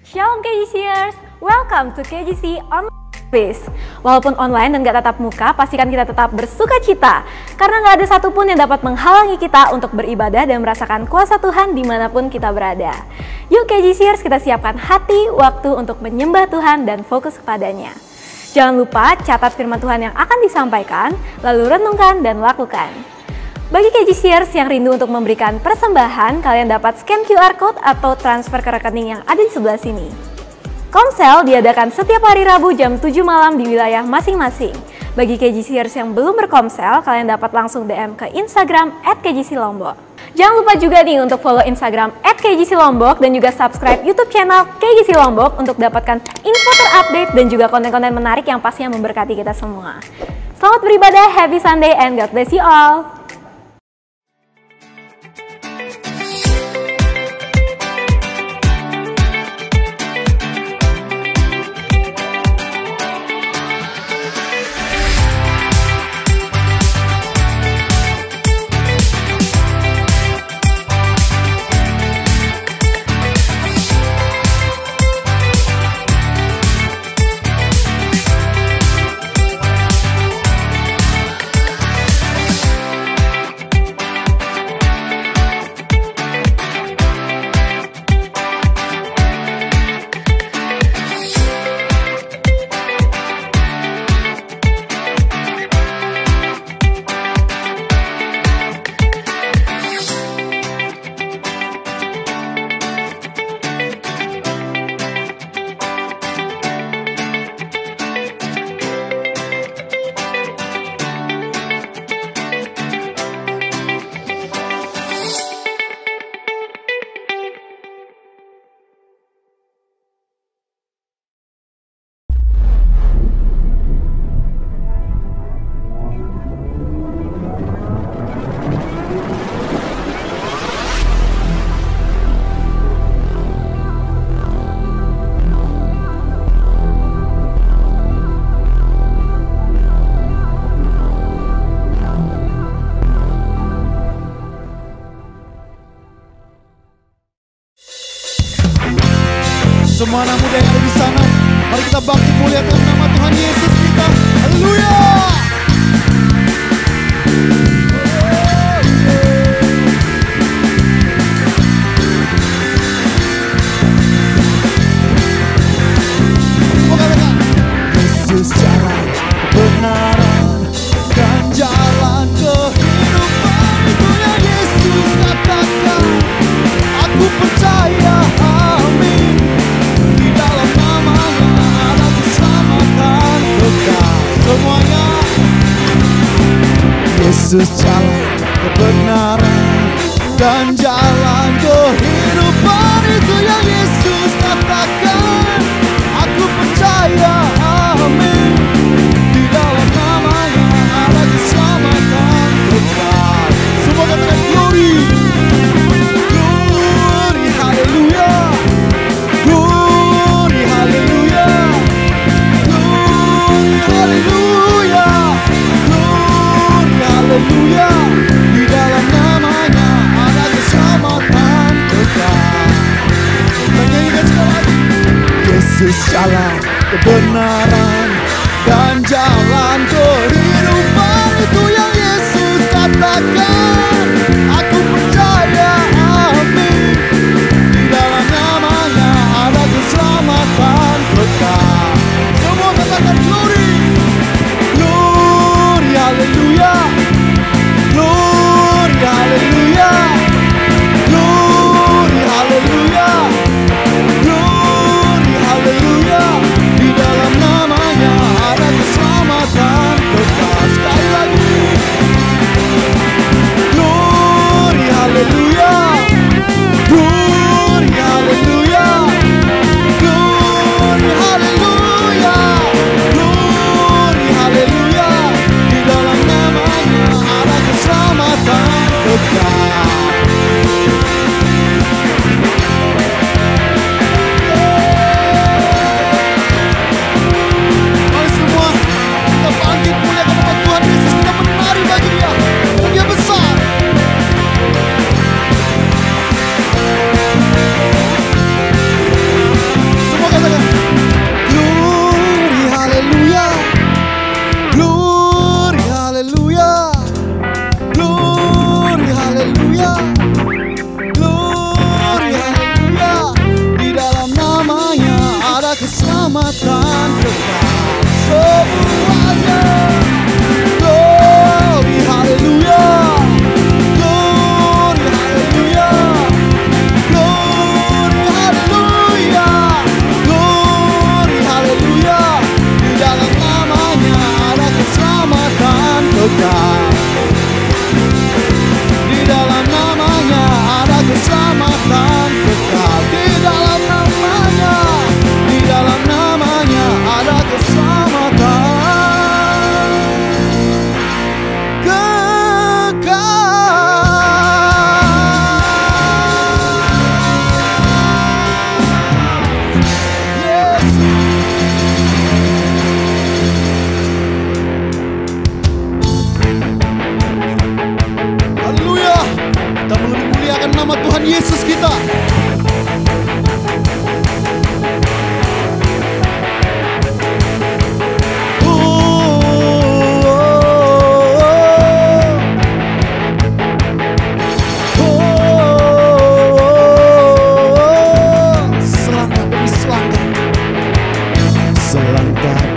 Shalom KGCers, welcome to KGC Online Service. Walaupun online dan gak tatap muka, pastikan kita tetap bersuka cita. Karena gak ada satupun yang dapat menghalangi kita untuk beribadah dan merasakan kuasa Tuhan dimanapun kita berada. Yuk KGCers, kita siapkan hati, waktu untuk menyembah Tuhan dan fokus kepadanya. Jangan lupa catat firman Tuhan yang akan disampaikan, lalu renungkan dan lakukan. Bagi KGCers yang rindu untuk memberikan persembahan, kalian dapat scan QR Code atau transfer ke rekening yang ada di sebelah sini. Komsel diadakan setiap hari Rabu jam 7 malam di wilayah masing-masing. Bagi KGCers yang belum berkomsel, kalian dapat langsung DM ke Instagram @KGCLombok. Jangan lupa juga nih untuk follow Instagram @KGCLombok dan juga subscribe YouTube channel KGC Lombok untuk dapatkan info terupdate dan juga konten-konten menarik yang pastinya memberkati kita semua. Selamat beribadah, happy Sunday, and God bless you all! Semua anak muda yang ada di sana, mari kita bangkit muliakan nama Tuhan Yesus kita. Haleluya! Yesus jalan kebenaran dan jalan kehidupan, itu yang Yesus katakan. Aku percaya, amin. Semuanya, Yesus jalan kebenaran dan jalan kehidupan, itu yang Yesus katakan. Aku percaya, amin. Di dalam namanya ada keselamatan kekal. Semua katakan glory, glory, haleluya, glory, haleluya, haleluya, glory, haleluya. Di dalam namanya ada keselamatan kekal. Kita nyanyikan sekali lagi. Yesus jalan kebenaran dan jalan kehidupan, itu yang Yesus katakan. Aku percaya, amin. Di dalam namanya ada keselamatan kekal. Semua katakan glory, glory, haleluya, glory, haleluya, glory, haleluya, glory, haleluya. Di dalam namanya ada keselamatan.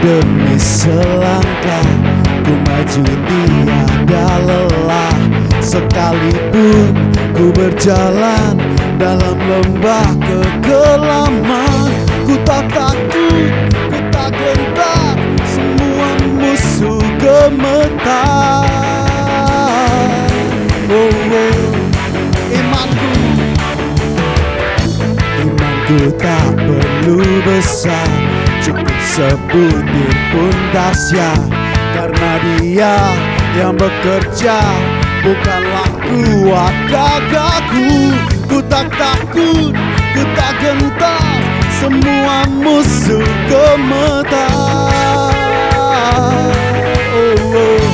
demi selangkah ku maju tiada lelah. Sekalipun ku berjalan dalam lembah kekelaman, ku tak takut, ku tak gentar, semua musuh gemetar. Oh, oh, imanku tak perlu besar, cukup sebutir pun dahsyat. Karena Dia yang bekerja, bukanlah kuat gagahku. Ku tak takut, ku tak gentar, semua musuh gemetar. Oh, oh,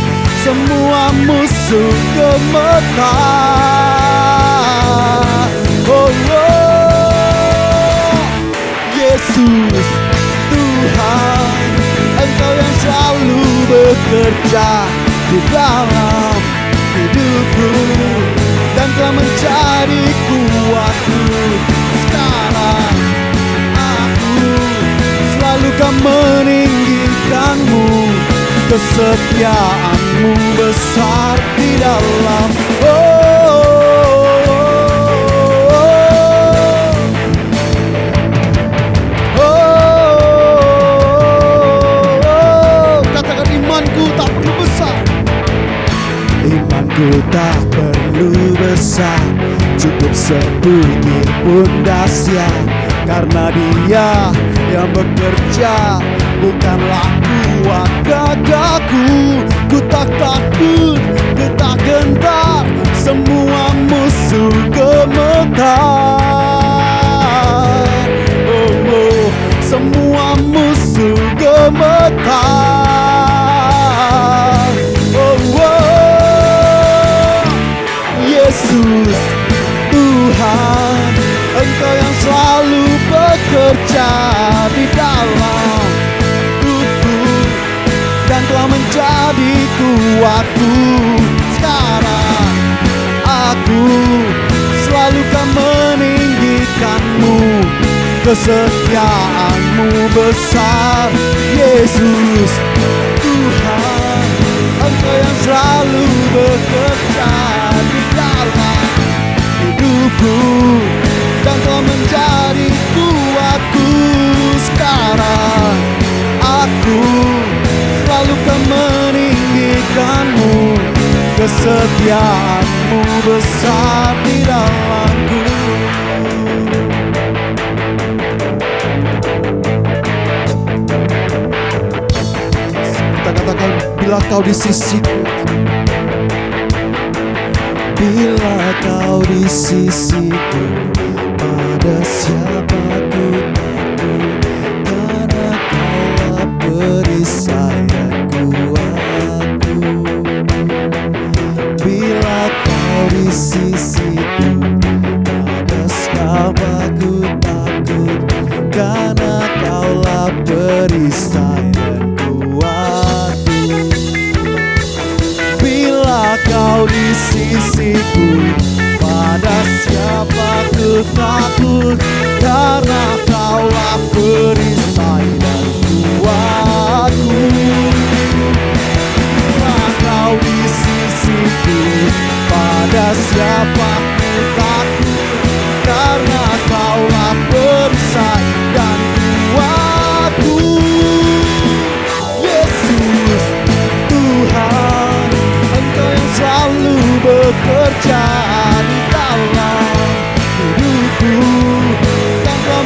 semua musuh gemetar. Oh, oh, Yesus Tuhan, Engkau yang selalu bekerja di dalam hidupku dan telah menjadi kuatku. Sekarang aku selalu kan meninggikanmu, kesetiaanmu besar di dalam. Katakan imanku tak perlu besar. Imanku tak perlu besar, cukup sebutir pun dahsyat. Karena Dia yang bekerja, bukanlah kuat gagahku. Ku tak takut, ku tak gentar, semua musuh gemetar. Oh, oh, semua musuh gemetar. Oh, oh, Yesus Tuhan, Engkau yang selalu bekerja di dalam hidupku dan telah menjadi kuatku. Sekarang aku selalu kan meninggikanmu, kesetiaanmu besar. Yesus Tuhan, Engkau yang selalu bekerja di dalam hidupku dan telah menjadi kuatku. Sekarang aku selalu kan meninggikanmu, kesetiaanmu besar di dalamku. Kita katakan, bila kau di sisiku, bila kau di sisiku, pada siapa ku takut, karena Kaulah perisai dan kuatku. Bila kau di sisiku, pada siapa ku takut, karena Kaulah perisai dan kuatku. Bila kau di sisiku, pada siapa ku takut, karena Kaulah perisai dan kuatku. Bila kau di sisiku, pada siapa ku takut, karena Kaulah perisai dan kuatku. Yesus Tuhan, Engkau yang selalu bekerja di dalam hidupku dan telah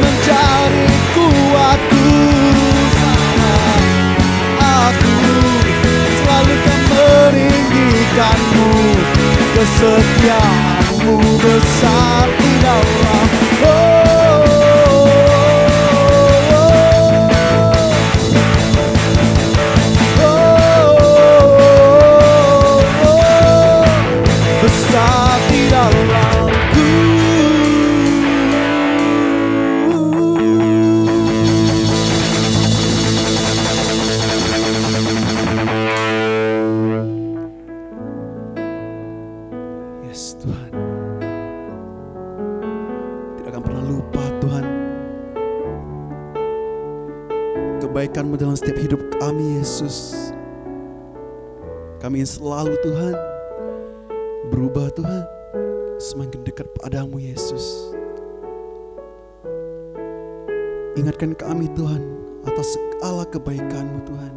kebaikan-Mu dalam setiap hidup kami, Yesus. Kami ingin selalu, Tuhan, berubah, Tuhan, semakin dekat padamu, Yesus. Ingatkan kami, Tuhan, atas segala kebaikan-Mu, Tuhan.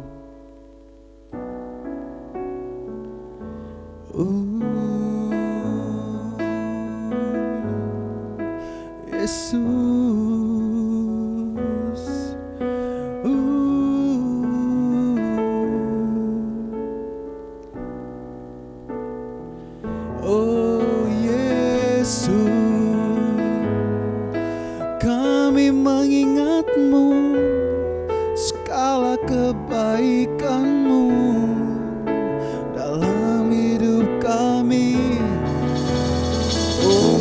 Yesus, oh Yesus, kami mengingat-Mu, segala kebaikan-Mu dalam hidup kami. Oh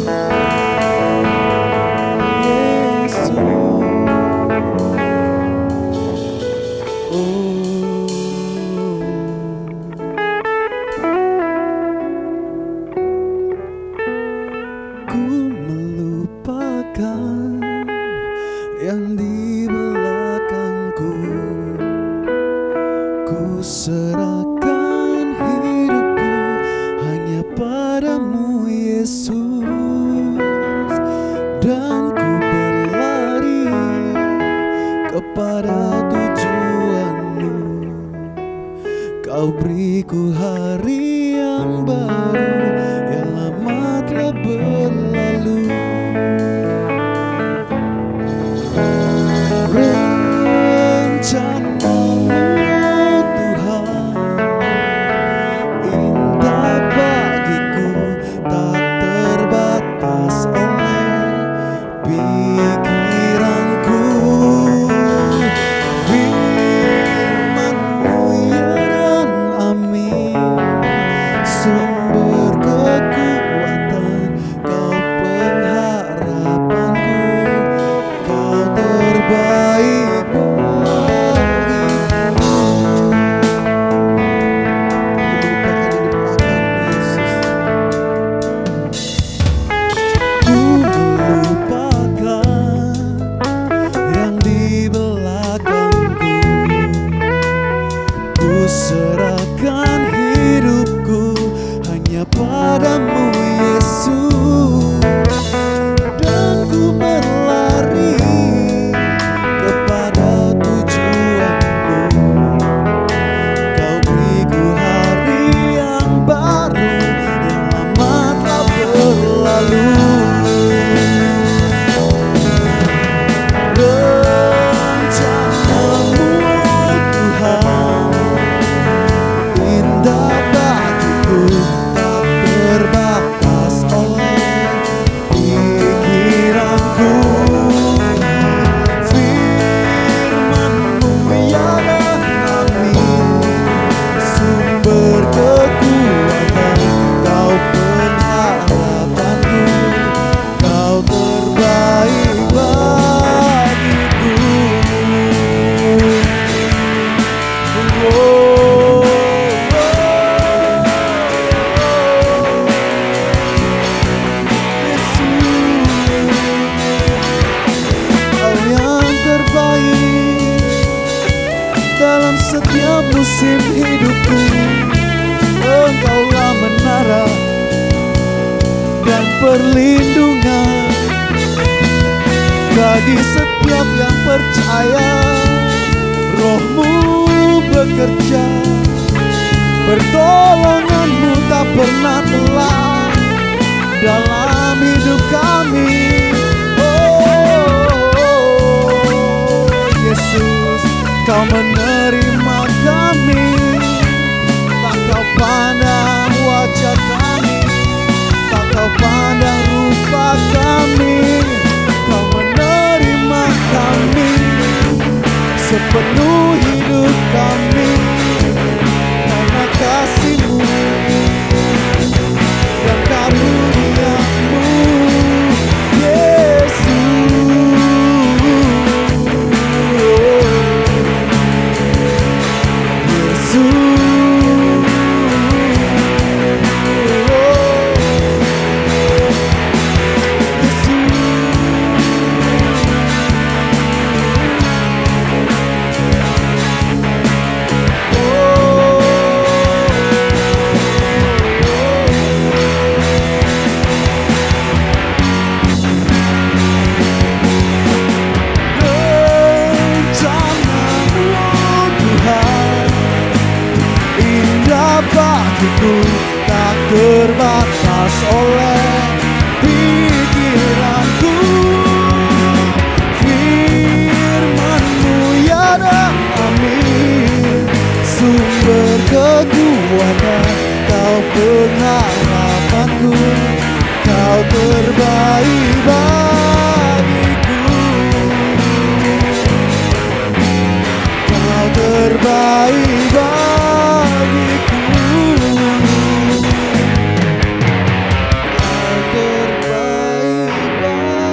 yang di belakangku, ku serahkan hidupku hanya padamu, Yesus, dan ku berlari kepada tujuanmu. Kau beriku hari yang baru yang lama telah berlalu. Rencana-Mu, Tuhan, indah bagiku, tak terbatas oleh pikiranku. Firman-Mu ya dan amin, sumber kekuatan, Kau pengharapanku, Kau terbaik. Serahkan hidupku hanya padamu, Yesus, dan ku berlari kepada tujuanmu. Kau beriku hari yang baru yang lama telah berlalu. Rencana-Mu, Tuhan, indah bagiku, tak terbatas oleh pikiranku. Firman-Mu ya dan amin, sumber kekuatan, Kau pengharapanku, Kau terbaik bagiku. Dalam setiap musim hidupku, Engkaulah menara dan perlindungan bagi setiap yang percaya. Roh-Mu bekerja, pertolongan-Mu tak pernah telat dalam hidup kami. Yesus, Kau menerima kami, tak Kau pandang wajah kami, tak Kau pandang rupa kami. Kau menerima kami, sepenuh hidup kami, karena kasih-Mu dan karunia-Mu, Yesus. Ku tak terbatas oleh pikiranku. Firman-Mu ya dan amin, sumber kekuatan, Kau pengharapanku, Kau terbaik bagiku, Kau terbaik bagiku, Kau terbaik bagiku.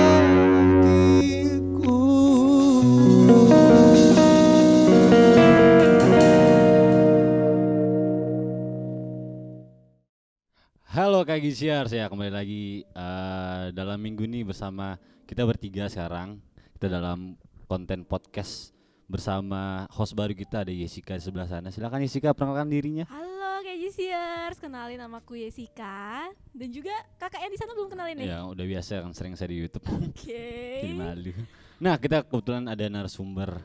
Halo Kak Gisiars ya, kembali lagi dalam minggu ini bersama kita bertiga sekarang. Kita dalam konten podcast bersama host baru kita, ada Jessica di sebelah sana. Silakan Jessica perkenalkan dirinya. Halo KGCers, kenalin namaku Jessica. Dan juga kakaknya di sana belum kenalin nih. Ya udah biasa kan, sering saya di YouTube. Oke. Jadi malu. Nah kita kebetulan ada narasumber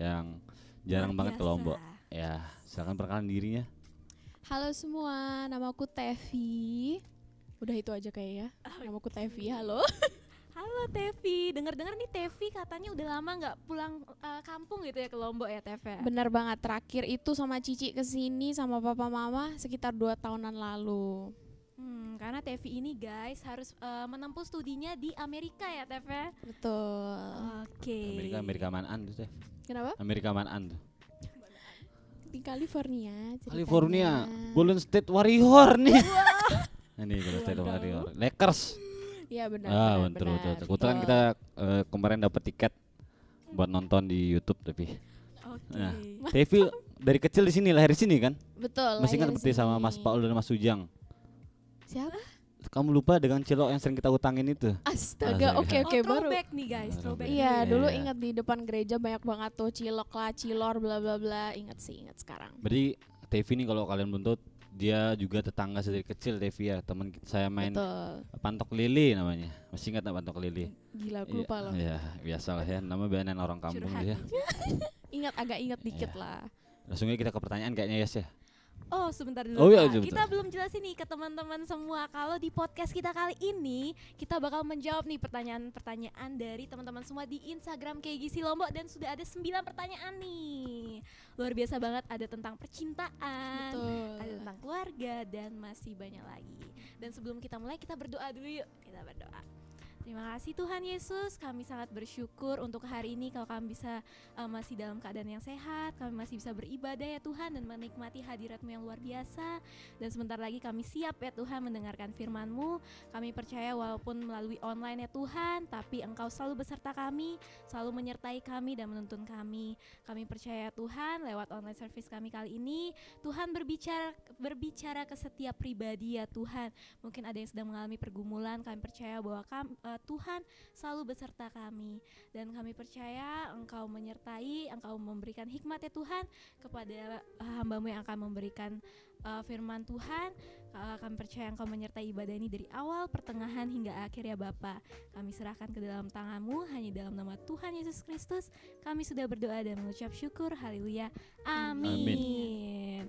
yang jarang Luar banget ke biasa. Lombok. Ya silakan perkenalkan dirinya. Halo semua, namaku Tevi. Udah itu aja kayak ya. Namaku Tevi, halo. Halo Tevi, dengar-dengar nih Tevi katanya udah lama nggak pulang kampung gitu ya ke Lombok ya Tev ya? Bener banget, terakhir itu sama Cici kesini sama papa mama sekitar 2 tahunan lalu. Karena Tevi ini guys harus menempuh studinya di Amerika ya Tev ya? Betul. Oke. Amerika manaan tuh Teh. Kenapa? Amerika manaan tuh. Di California ceritanya. California, Golden State Warrior nih. Ini Golden State Warrior, Lakers. Iya benar. Betul. Kebetulan kita kemarin dapat tiket buat nonton di YouTube tapi. Oke. Nah, Tevi dari kecil di sini, lahir di sini kan? Betul. Masih lahir ingat di seperti sama sini. Mas Paul dan Mas Ujang. Siapa? Kamu lupa dengan cilok yang sering kita utangin itu? Astaga, Astaga. oke baru. Throwback nih guys, throwback. Iya, Iya, dulu iya. ingat di depan gereja banyak banget tuh cilok lah, cilor bla bla bla. Ingat sekarang. Berarti Tevi nih kalau kalian belum tahu, dia juga tetangga dari kecil Tevi ya. Teman saya main Betul. Pantok Lili namanya. Masih ingat Pantok Lili? Gila, aku lupa loh. Iya, biasalah ya. Nama BNN orang kampung Curhat. ya. Agak ingat dikit Iya. lah. Langsung aja kita ke pertanyaan kayaknya Yes ya. Oh sebentar dulu Oh iya, Kak. betul. Kita belum jelasin nih ke teman-teman semua. Kalau di podcast kita kali ini kita bakal menjawab nih pertanyaan-pertanyaan dari teman-teman semua di Instagram KGC Lombok. Dan sudah ada 9 pertanyaan nih. Luar biasa banget, ada tentang percintaan, Betul. ada tentang keluarga, dan masih banyak lagi. Dan sebelum kita mulai, kita berdoa dulu yuk. Kita berdoa. Terima kasih Tuhan Yesus, kami sangat bersyukur untuk hari ini kalau kami bisa masih dalam keadaan yang sehat, kami masih bisa beribadah ya Tuhan dan menikmati hadirat-Mu yang luar biasa. Dan sebentar lagi kami siap ya Tuhan mendengarkan firman-Mu. Kami percaya walaupun melalui online ya Tuhan, tapi Engkau selalu beserta kami, selalu menyertai kami dan menuntun kami. Kami percaya Tuhan lewat online service kami kali ini, Tuhan berbicara ke setiap pribadi ya Tuhan. Mungkin ada yang sedang mengalami pergumulan, kami percaya bahwa Tuhan selalu beserta kami. Dan kami percaya Engkau menyertai, Engkau memberikan hikmat ya Tuhan kepada hamba-Mu yang akan memberikan firman Tuhan. Kami percaya Engkau menyertai ibadah ini dari awal, pertengahan hingga akhir ya Bapa. Kami serahkan ke dalam tangan-Mu, hanya dalam nama Tuhan Yesus Kristus kami sudah berdoa dan mengucap syukur. Haleluya, amin.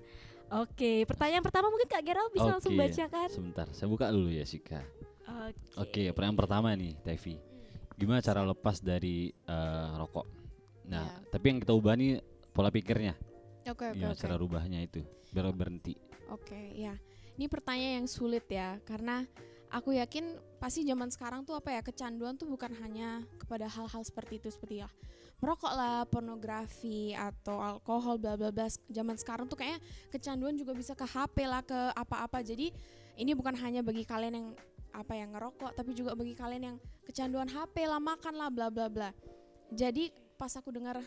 Oke, pertanyaan pertama mungkin Kak Gerald bisa langsung bacakan. Sebentar, saya buka dulu ya Sika. Oke, Oke. pertanyaan pertama nih Tevi. Gimana cara lepas dari rokok? Nah, Ya. tapi yang kita ubah nih pola pikirnya. Oke. Gimana cara rubahnya itu biar berhenti? Oke, ya. Ini pertanyaan yang sulit ya, karena aku yakin pasti zaman sekarang tuh kecanduan tuh bukan hanya kepada hal-hal seperti itu, seperti ya merokok lah, pornografi atau alkohol bla bla bla. Zaman sekarang tuh kayaknya kecanduan juga bisa ke HP lah, ke apa-apa. Jadi ini bukan hanya bagi kalian yang yang ngerokok, tapi juga bagi kalian yang kecanduan HP lah, makan lah bla bla bla. Jadi pas aku dengar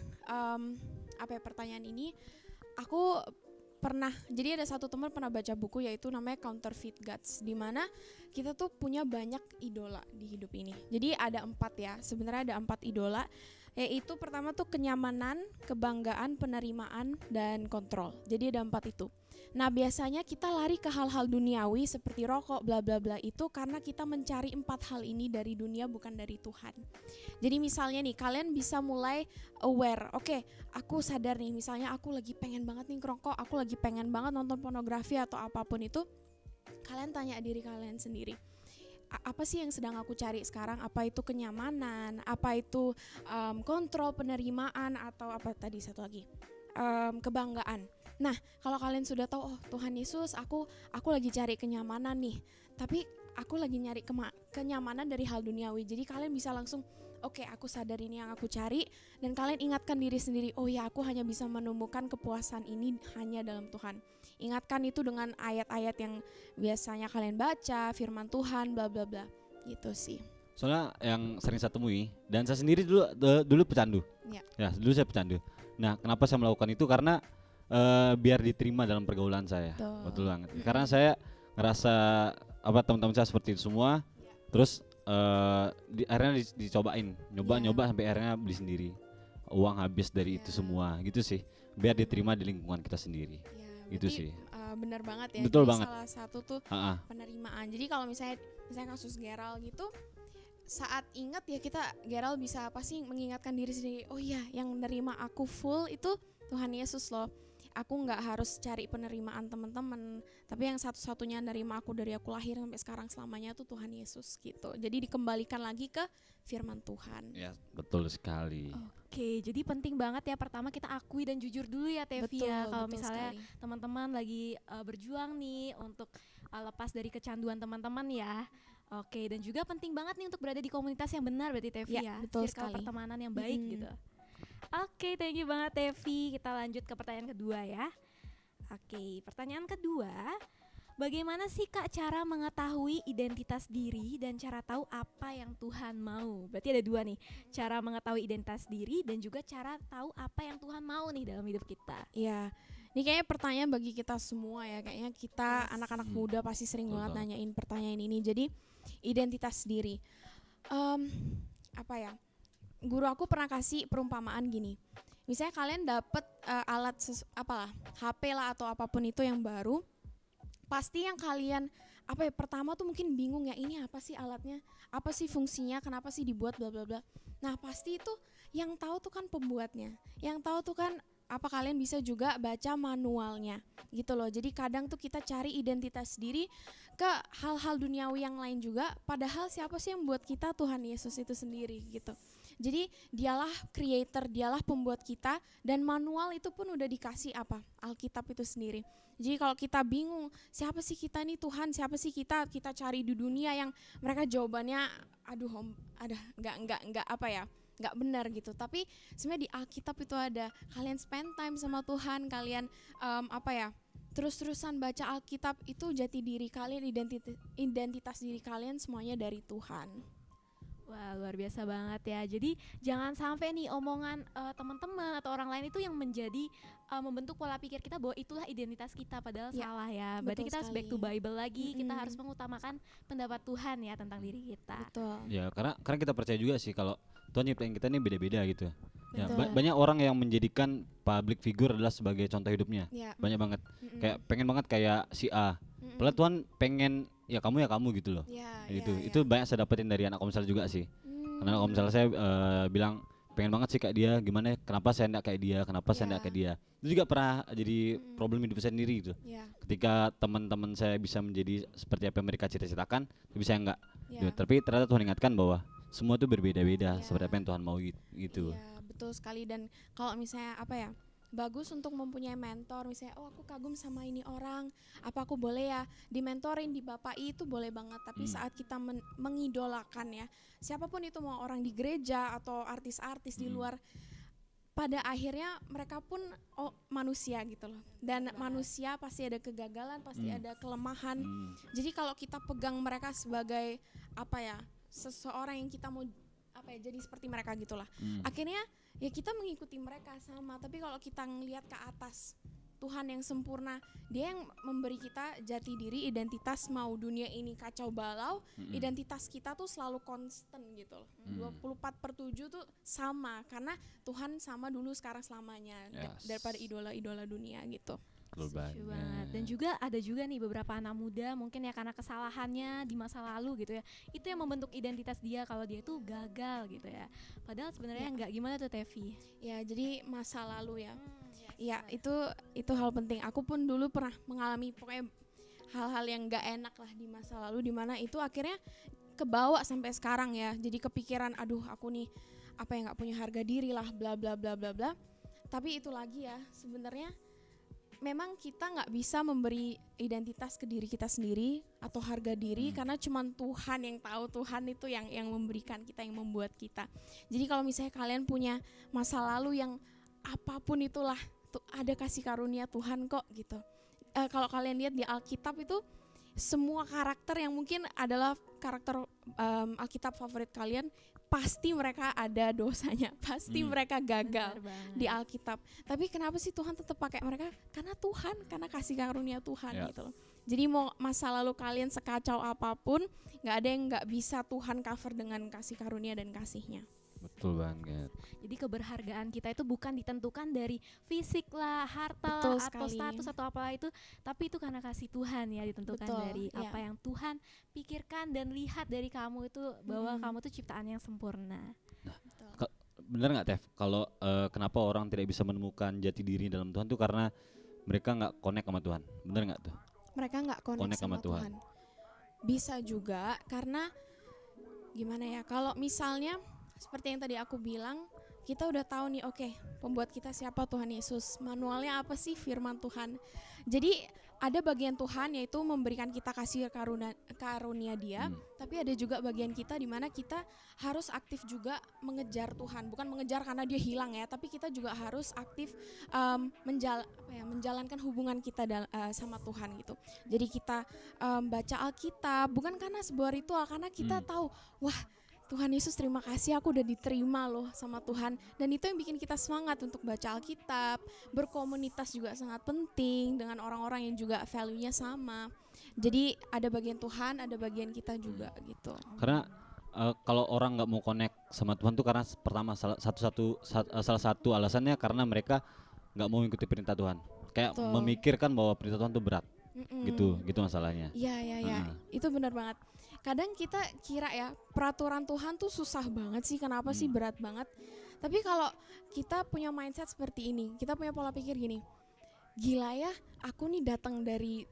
pertanyaan ini, aku jadi ada satu teman pernah baca buku yaitu namanya Counterfeit Gods, di mana kita tuh punya banyak idola di hidup ini. Jadi ada 4 ya, sebenarnya ada 4 idola Yaitu pertama tuh kenyamanan, kebanggaan, penerimaan, dan kontrol. Jadi ada 4 itu. Nah biasanya kita lari ke hal-hal duniawi seperti rokok bla bla bla itu karena kita mencari 4 hal ini dari dunia bukan dari Tuhan. Jadi misalnya nih kalian bisa mulai aware, oke, aku sadar nih misalnya aku lagi pengen banget nih ngerokok, aku lagi pengen banget nonton pornografi atau apapun itu. Kalian tanya diri kalian sendiri, apa sih yang sedang aku cari sekarang? Apa itu kenyamanan? Apa itu kontrol, penerimaan, atau apa tadi satu lagi? Kebanggaan. Nah, kalau kalian sudah tahu, oh Tuhan Yesus, aku lagi cari kenyamanan nih. Tapi aku lagi nyari kenyamanan dari hal duniawi. Jadi kalian bisa langsung, oke, aku sadar ini yang aku cari. Dan kalian ingatkan diri sendiri, oh ya aku hanya bisa menemukan kepuasan ini hanya dalam Tuhan. Ingatkan itu dengan ayat-ayat yang biasanya kalian baca, firman Tuhan, bla bla bla. Gitu sih. Soalnya yang sering saya temui, dan saya sendiri dulu pecandu. Ya, dulu saya pecandu. Nah, kenapa saya melakukan itu? Karena biar diterima dalam pergaulan saya. Betul banget. Karena saya ngerasa teman-teman saya seperti itu semua. Terus akhirnya dicobain, nyoba sampai akhirnya beli sendiri. Uang habis dari itu semua, gitu sih. Biar diterima di lingkungan kita sendiri. Gitu sih. Benar banget ya. Betul jadi banget. Salah satu tuh penerimaan. Jadi kalau misalnya kasus Gerald gitu, saat ingat ya Gerald bisa apa sih mengingatkan diri sendiri. Oh iya, yang menerima aku full itu Tuhan Yesus loh. Aku nggak harus cari penerimaan teman-teman, tapi yang satu-satunya nerima aku dari aku lahir sampai sekarang selamanya tuh Tuhan Yesus gitu. Jadi dikembalikan lagi ke firman Tuhan. Ya, betul sekali. Oke, jadi penting banget ya pertama kita akui dan jujur dulu ya Tevi ya. Kalau misalnya teman-teman lagi berjuang nih untuk lepas dari kecanduan teman-teman ya. Oke, dan juga penting banget nih untuk berada di komunitas yang benar berarti Tevi ya. Betul Circle sekali. pertemanan yang baik gitu. Oke, thank you banget Tevi. Kita lanjut ke pertanyaan kedua ya. Oke, pertanyaan kedua, bagaimana sih Kak cara mengetahui identitas diri dan cara tahu apa yang Tuhan mau? Berarti ada 2 nih, cara mengetahui identitas diri dan juga cara tahu apa yang Tuhan mau nih dalam hidup kita. Iya, ini kayaknya pertanyaan bagi kita semua ya. Kayaknya kita anak-anak muda pasti sering banget nanyain pertanyaan ini. Jadi identitas diri, apa ya? Guru aku pernah kasih perumpamaan gini. Misalnya kalian dapet alat HP lah atau apapun itu yang baru, pasti yang kalian pertama tuh mungkin bingung ya, ini apa sih alatnya, apa sih fungsinya, kenapa sih dibuat bla bla bla. Nah pasti itu yang tahu tuh kan pembuatnya, yang tahu tuh kan kalian bisa juga baca manualnya gitu loh. Jadi kadang tuh kita cari identitas diri ke hal-hal duniawi yang lain juga, padahal siapa sih yang buat kita? Tuhan Yesus itu sendiri gitu. Jadi dialah creator, dialah pembuat kita, dan manual itu pun udah dikasih Alkitab itu sendiri. Jadi kalau kita bingung siapa sih kita nih Tuhan, siapa sih kita cari di dunia yang mereka jawabannya nggak benar gitu. Tapi sebenarnya di Alkitab itu ada, kalian spend time sama Tuhan, kalian terus-terusan baca Alkitab, itu jati diri kalian, identitas diri kalian semuanya dari Tuhan. Wah, luar biasa banget ya. Jadi jangan sampai nih omongan teman-teman atau orang lain itu yang menjadi membentuk pola pikir kita bahwa itulah identitas kita, padahal salah ya. Berarti kita harus back to Bible lagi. Kita harus mengutamakan pendapat Tuhan ya tentang diri kita. Betul. Ya, karena kita percaya juga sih kalau Tuhan nyiptain kita ini beda-beda gitu. Ya, banyak orang yang menjadikan public figure adalah sebagai contoh hidupnya. Banyak banget. Kayak pengen banget kayak si A. Padahal Tuhan pengen ya kamu gitu loh. Itu banyak saya dapetin dari anak komsel juga sih. Karena anak komsel saya bilang pengen banget sih kayak dia, gimana kenapa saya enggak kayak dia, saya enggak kayak dia. Itu juga pernah jadi problem hidup saya sendiri gitu. Ketika teman-teman saya bisa menjadi seperti apa yang mereka cita-citakan, tapi saya enggak. Tapi ternyata Tuhan ingatkan bahwa semua itu berbeda-beda seperti apa yang Tuhan mau gitu. Iya, betul sekali. Dan kalau misalnya bagus untuk mempunyai mentor, misalnya aku kagum sama ini orang, aku boleh ya dimentorin, dibapai, itu boleh banget. Tapi saat kita mengidolakan ya, siapapun itu, mau orang di gereja atau artis-artis di luar, pada akhirnya mereka pun manusia gitu loh. Dan manusia pasti ada kegagalan, pasti ada kelemahan. Jadi kalau kita pegang mereka sebagai seseorang yang kita mau jadi seperti mereka gitulah. Akhirnya ya kita mengikuti mereka sama. Tapi kalau kita ngelihat ke atas, Tuhan yang sempurna. Dia yang memberi kita jati diri, identitas. Mau dunia ini kacau balau, identitas kita tuh selalu konstan gitu loh. 24/7 tuh sama, karena Tuhan sama dulu, sekarang, selamanya. Daripada idola-idola dunia gitu. Setuju banget. Dan juga ada juga nih beberapa anak muda mungkin ya karena kesalahannya di masa lalu gitu ya, itu yang membentuk identitas dia kalau dia tuh gagal gitu ya, padahal sebenarnya enggak. Gimana tuh Tevi? Ya, jadi masa lalu ya. Ya, itu hal penting. Aku pun dulu pernah mengalami pokoknya hal-hal yang enggak enak lah di masa lalu, dimana itu akhirnya kebawa sampai sekarang ya. Jadi kepikiran, aduh aku nih apa yang enggak punya harga diri lah, bla bla bla bla bla. Tapi itu lagi ya, sebenarnya memang kita nggak bisa memberi identitas ke diri kita sendiri atau harga diri, karena cuman Tuhan yang tahu. Tuhan itu yang memberikan kita, yang membuat kita. Jadi kalau misalnya kalian punya masa lalu yang apapun itulah, tuh ada kasih karunia Tuhan kok gitu. Kalau kalian lihat di Alkitab itu, semua karakter yang mungkin adalah karakter Alkitab favorit kalian, pasti mereka ada dosanya, pasti mereka gagal di Alkitab. Tapi kenapa sih Tuhan tetap pakai mereka? Karena Tuhan, karena kasih karunia Tuhan gitu loh. Jadi mau masa lalu kalian sekacau apapun, nggak ada yang nggak bisa Tuhan cover dengan kasih karunia dan kasih-Nya. Betul banget. Jadi keberhargaan kita itu bukan ditentukan dari fisik lah, harta Betul lah, atau sekali. status atau apalah itu, tapi itu karena kasih Tuhan ya, ditentukan Betul, dari iya. apa yang Tuhan pikirkan dan lihat dari kamu itu, bahwa kamu tuh ciptaan yang sempurna. Bener nggak Tev? Kalau kenapa orang tidak bisa menemukan jati diri dalam Tuhan tuh karena mereka nggak connect sama Tuhan. Bener nggak tuh? Mereka nggak connect sama Tuhan. Bisa juga karena gimana ya? Kalau misalnya seperti yang tadi aku bilang, kita udah tahu nih, oke, pembuat kita siapa? Tuhan Yesus. Manualnya apa sih? Firman Tuhan. Jadi ada bagian Tuhan yaitu memberikan kita kasih karunia Dia, tapi ada juga bagian kita di mana kita harus aktif juga mengejar Tuhan. Bukan mengejar karena Dia hilang ya, tapi kita juga harus aktif menjalankan hubungan kita sama Tuhan gitu. Jadi kita baca Alkitab bukan karena sebuah ritual, karena kita tahu, wah, Tuhan Yesus terima kasih aku udah diterima loh sama Tuhan. Dan itu yang bikin kita semangat untuk baca Alkitab. Berkomunitas juga sangat penting dengan orang-orang yang juga value-nya sama. Jadi ada bagian Tuhan, ada bagian kita juga gitu. Karena kalau orang nggak mau connect sama Tuhan tuh karena pertama salah satu alasannya karena mereka nggak mau mengikuti perintah Tuhan. Kayak Betul. memikirkan bahwa perintah Tuhan tuh berat. Gitu masalahnya. Iya. Itu benar banget. Kadang kita kira ya, peraturan Tuhan tuh susah banget sih, kenapa sih berat banget. Tapi kalau kita punya mindset seperti ini, kita punya pola pikir gini, gila ya, aku nih datang dari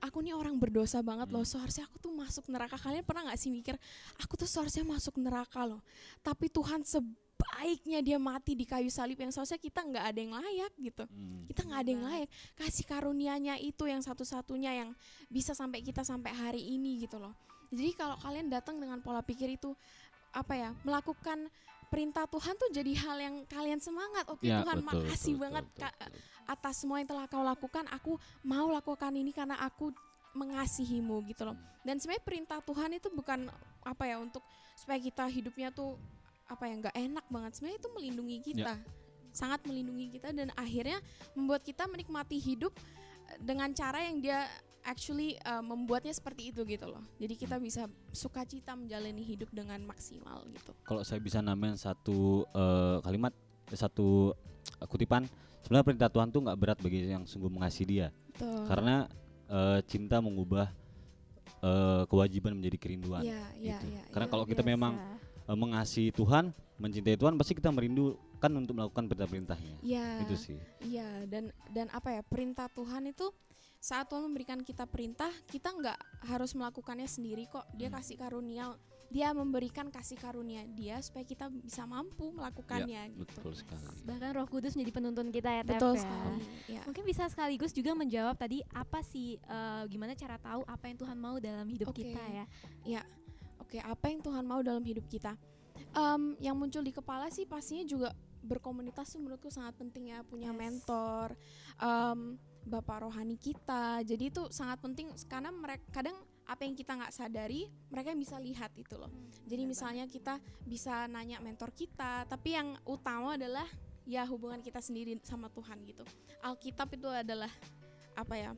aku nih orang berdosa banget loh, seharusnya aku tuh masuk neraka. Kalian pernah gak sih mikir, aku tuh seharusnya masuk neraka loh, tapi Tuhan sebaiknya Dia mati di kayu salib yang seharusnya kita gak ada yang layak gitu. Kita gak ada yang layak. Kasih karunia-Nya itu yang satu-satunya yang bisa sampai kita sampai hari ini gitu loh. Jadi kalau kalian datang dengan pola pikir itu, melakukan perintah Tuhan tuh jadi hal yang kalian semangat. Oke, Ya, Tuhan, betul, makasih betul, banget betul. atas semua yang telah Kau lakukan. Aku mau lakukan ini karena aku mengasihi-Mu gitu loh. Dan sebenarnya perintah Tuhan itu bukan untuk supaya kita hidupnya tuh nggak enak banget. Sebenarnya itu melindungi kita, sangat melindungi kita, dan akhirnya membuat kita menikmati hidup dengan cara yang Dia actually membuatnya seperti itu gitu loh. Jadi kita bisa sukacita menjalani hidup dengan maksimal gitu. Kalau saya bisa namain satu kalimat, satu kutipan, sebenarnya perintah Tuhan tuh nggak berat bagi yang sungguh mengasihi Dia. Betul. Karena cinta mengubah kewajiban menjadi kerinduan. Gitu. Karena kalau kita memang mengasihi Tuhan, mencintai Tuhan, pasti kita merindukan untuk melakukan perintah-perintahnya. Itu sih. Iya, dan perintah Tuhan itu, saat Tuhan memberikan kita perintah, kita nggak harus melakukannya sendiri kok. Dia kasih karunia, Dia memberikan kasih karunia Dia supaya kita bisa mampu melakukannya gitu. Betul sekali. Bahkan Roh Kudus menjadi penuntun kita ya, Tef, Betul ya. sekali. Ya. Mungkin bisa sekaligus juga menjawab tadi apa sih, gimana cara tahu apa yang Tuhan mau dalam hidup kita ya. Ya, oke, apa yang Tuhan mau dalam hidup kita? Yang muncul di kepala sih pastinya juga berkomunitas tuh menurutku sangat penting ya, punya mentor, bapak rohani kita. Jadi itu sangat penting karena mereka kadang apa yang kita nggak sadari mereka bisa lihat itu loh. Jadi misalnya kita bisa nanya mentor kita, tapi yang utama adalah ya hubungan kita sendiri sama Tuhan gitu. Alkitab itu adalah apa ya,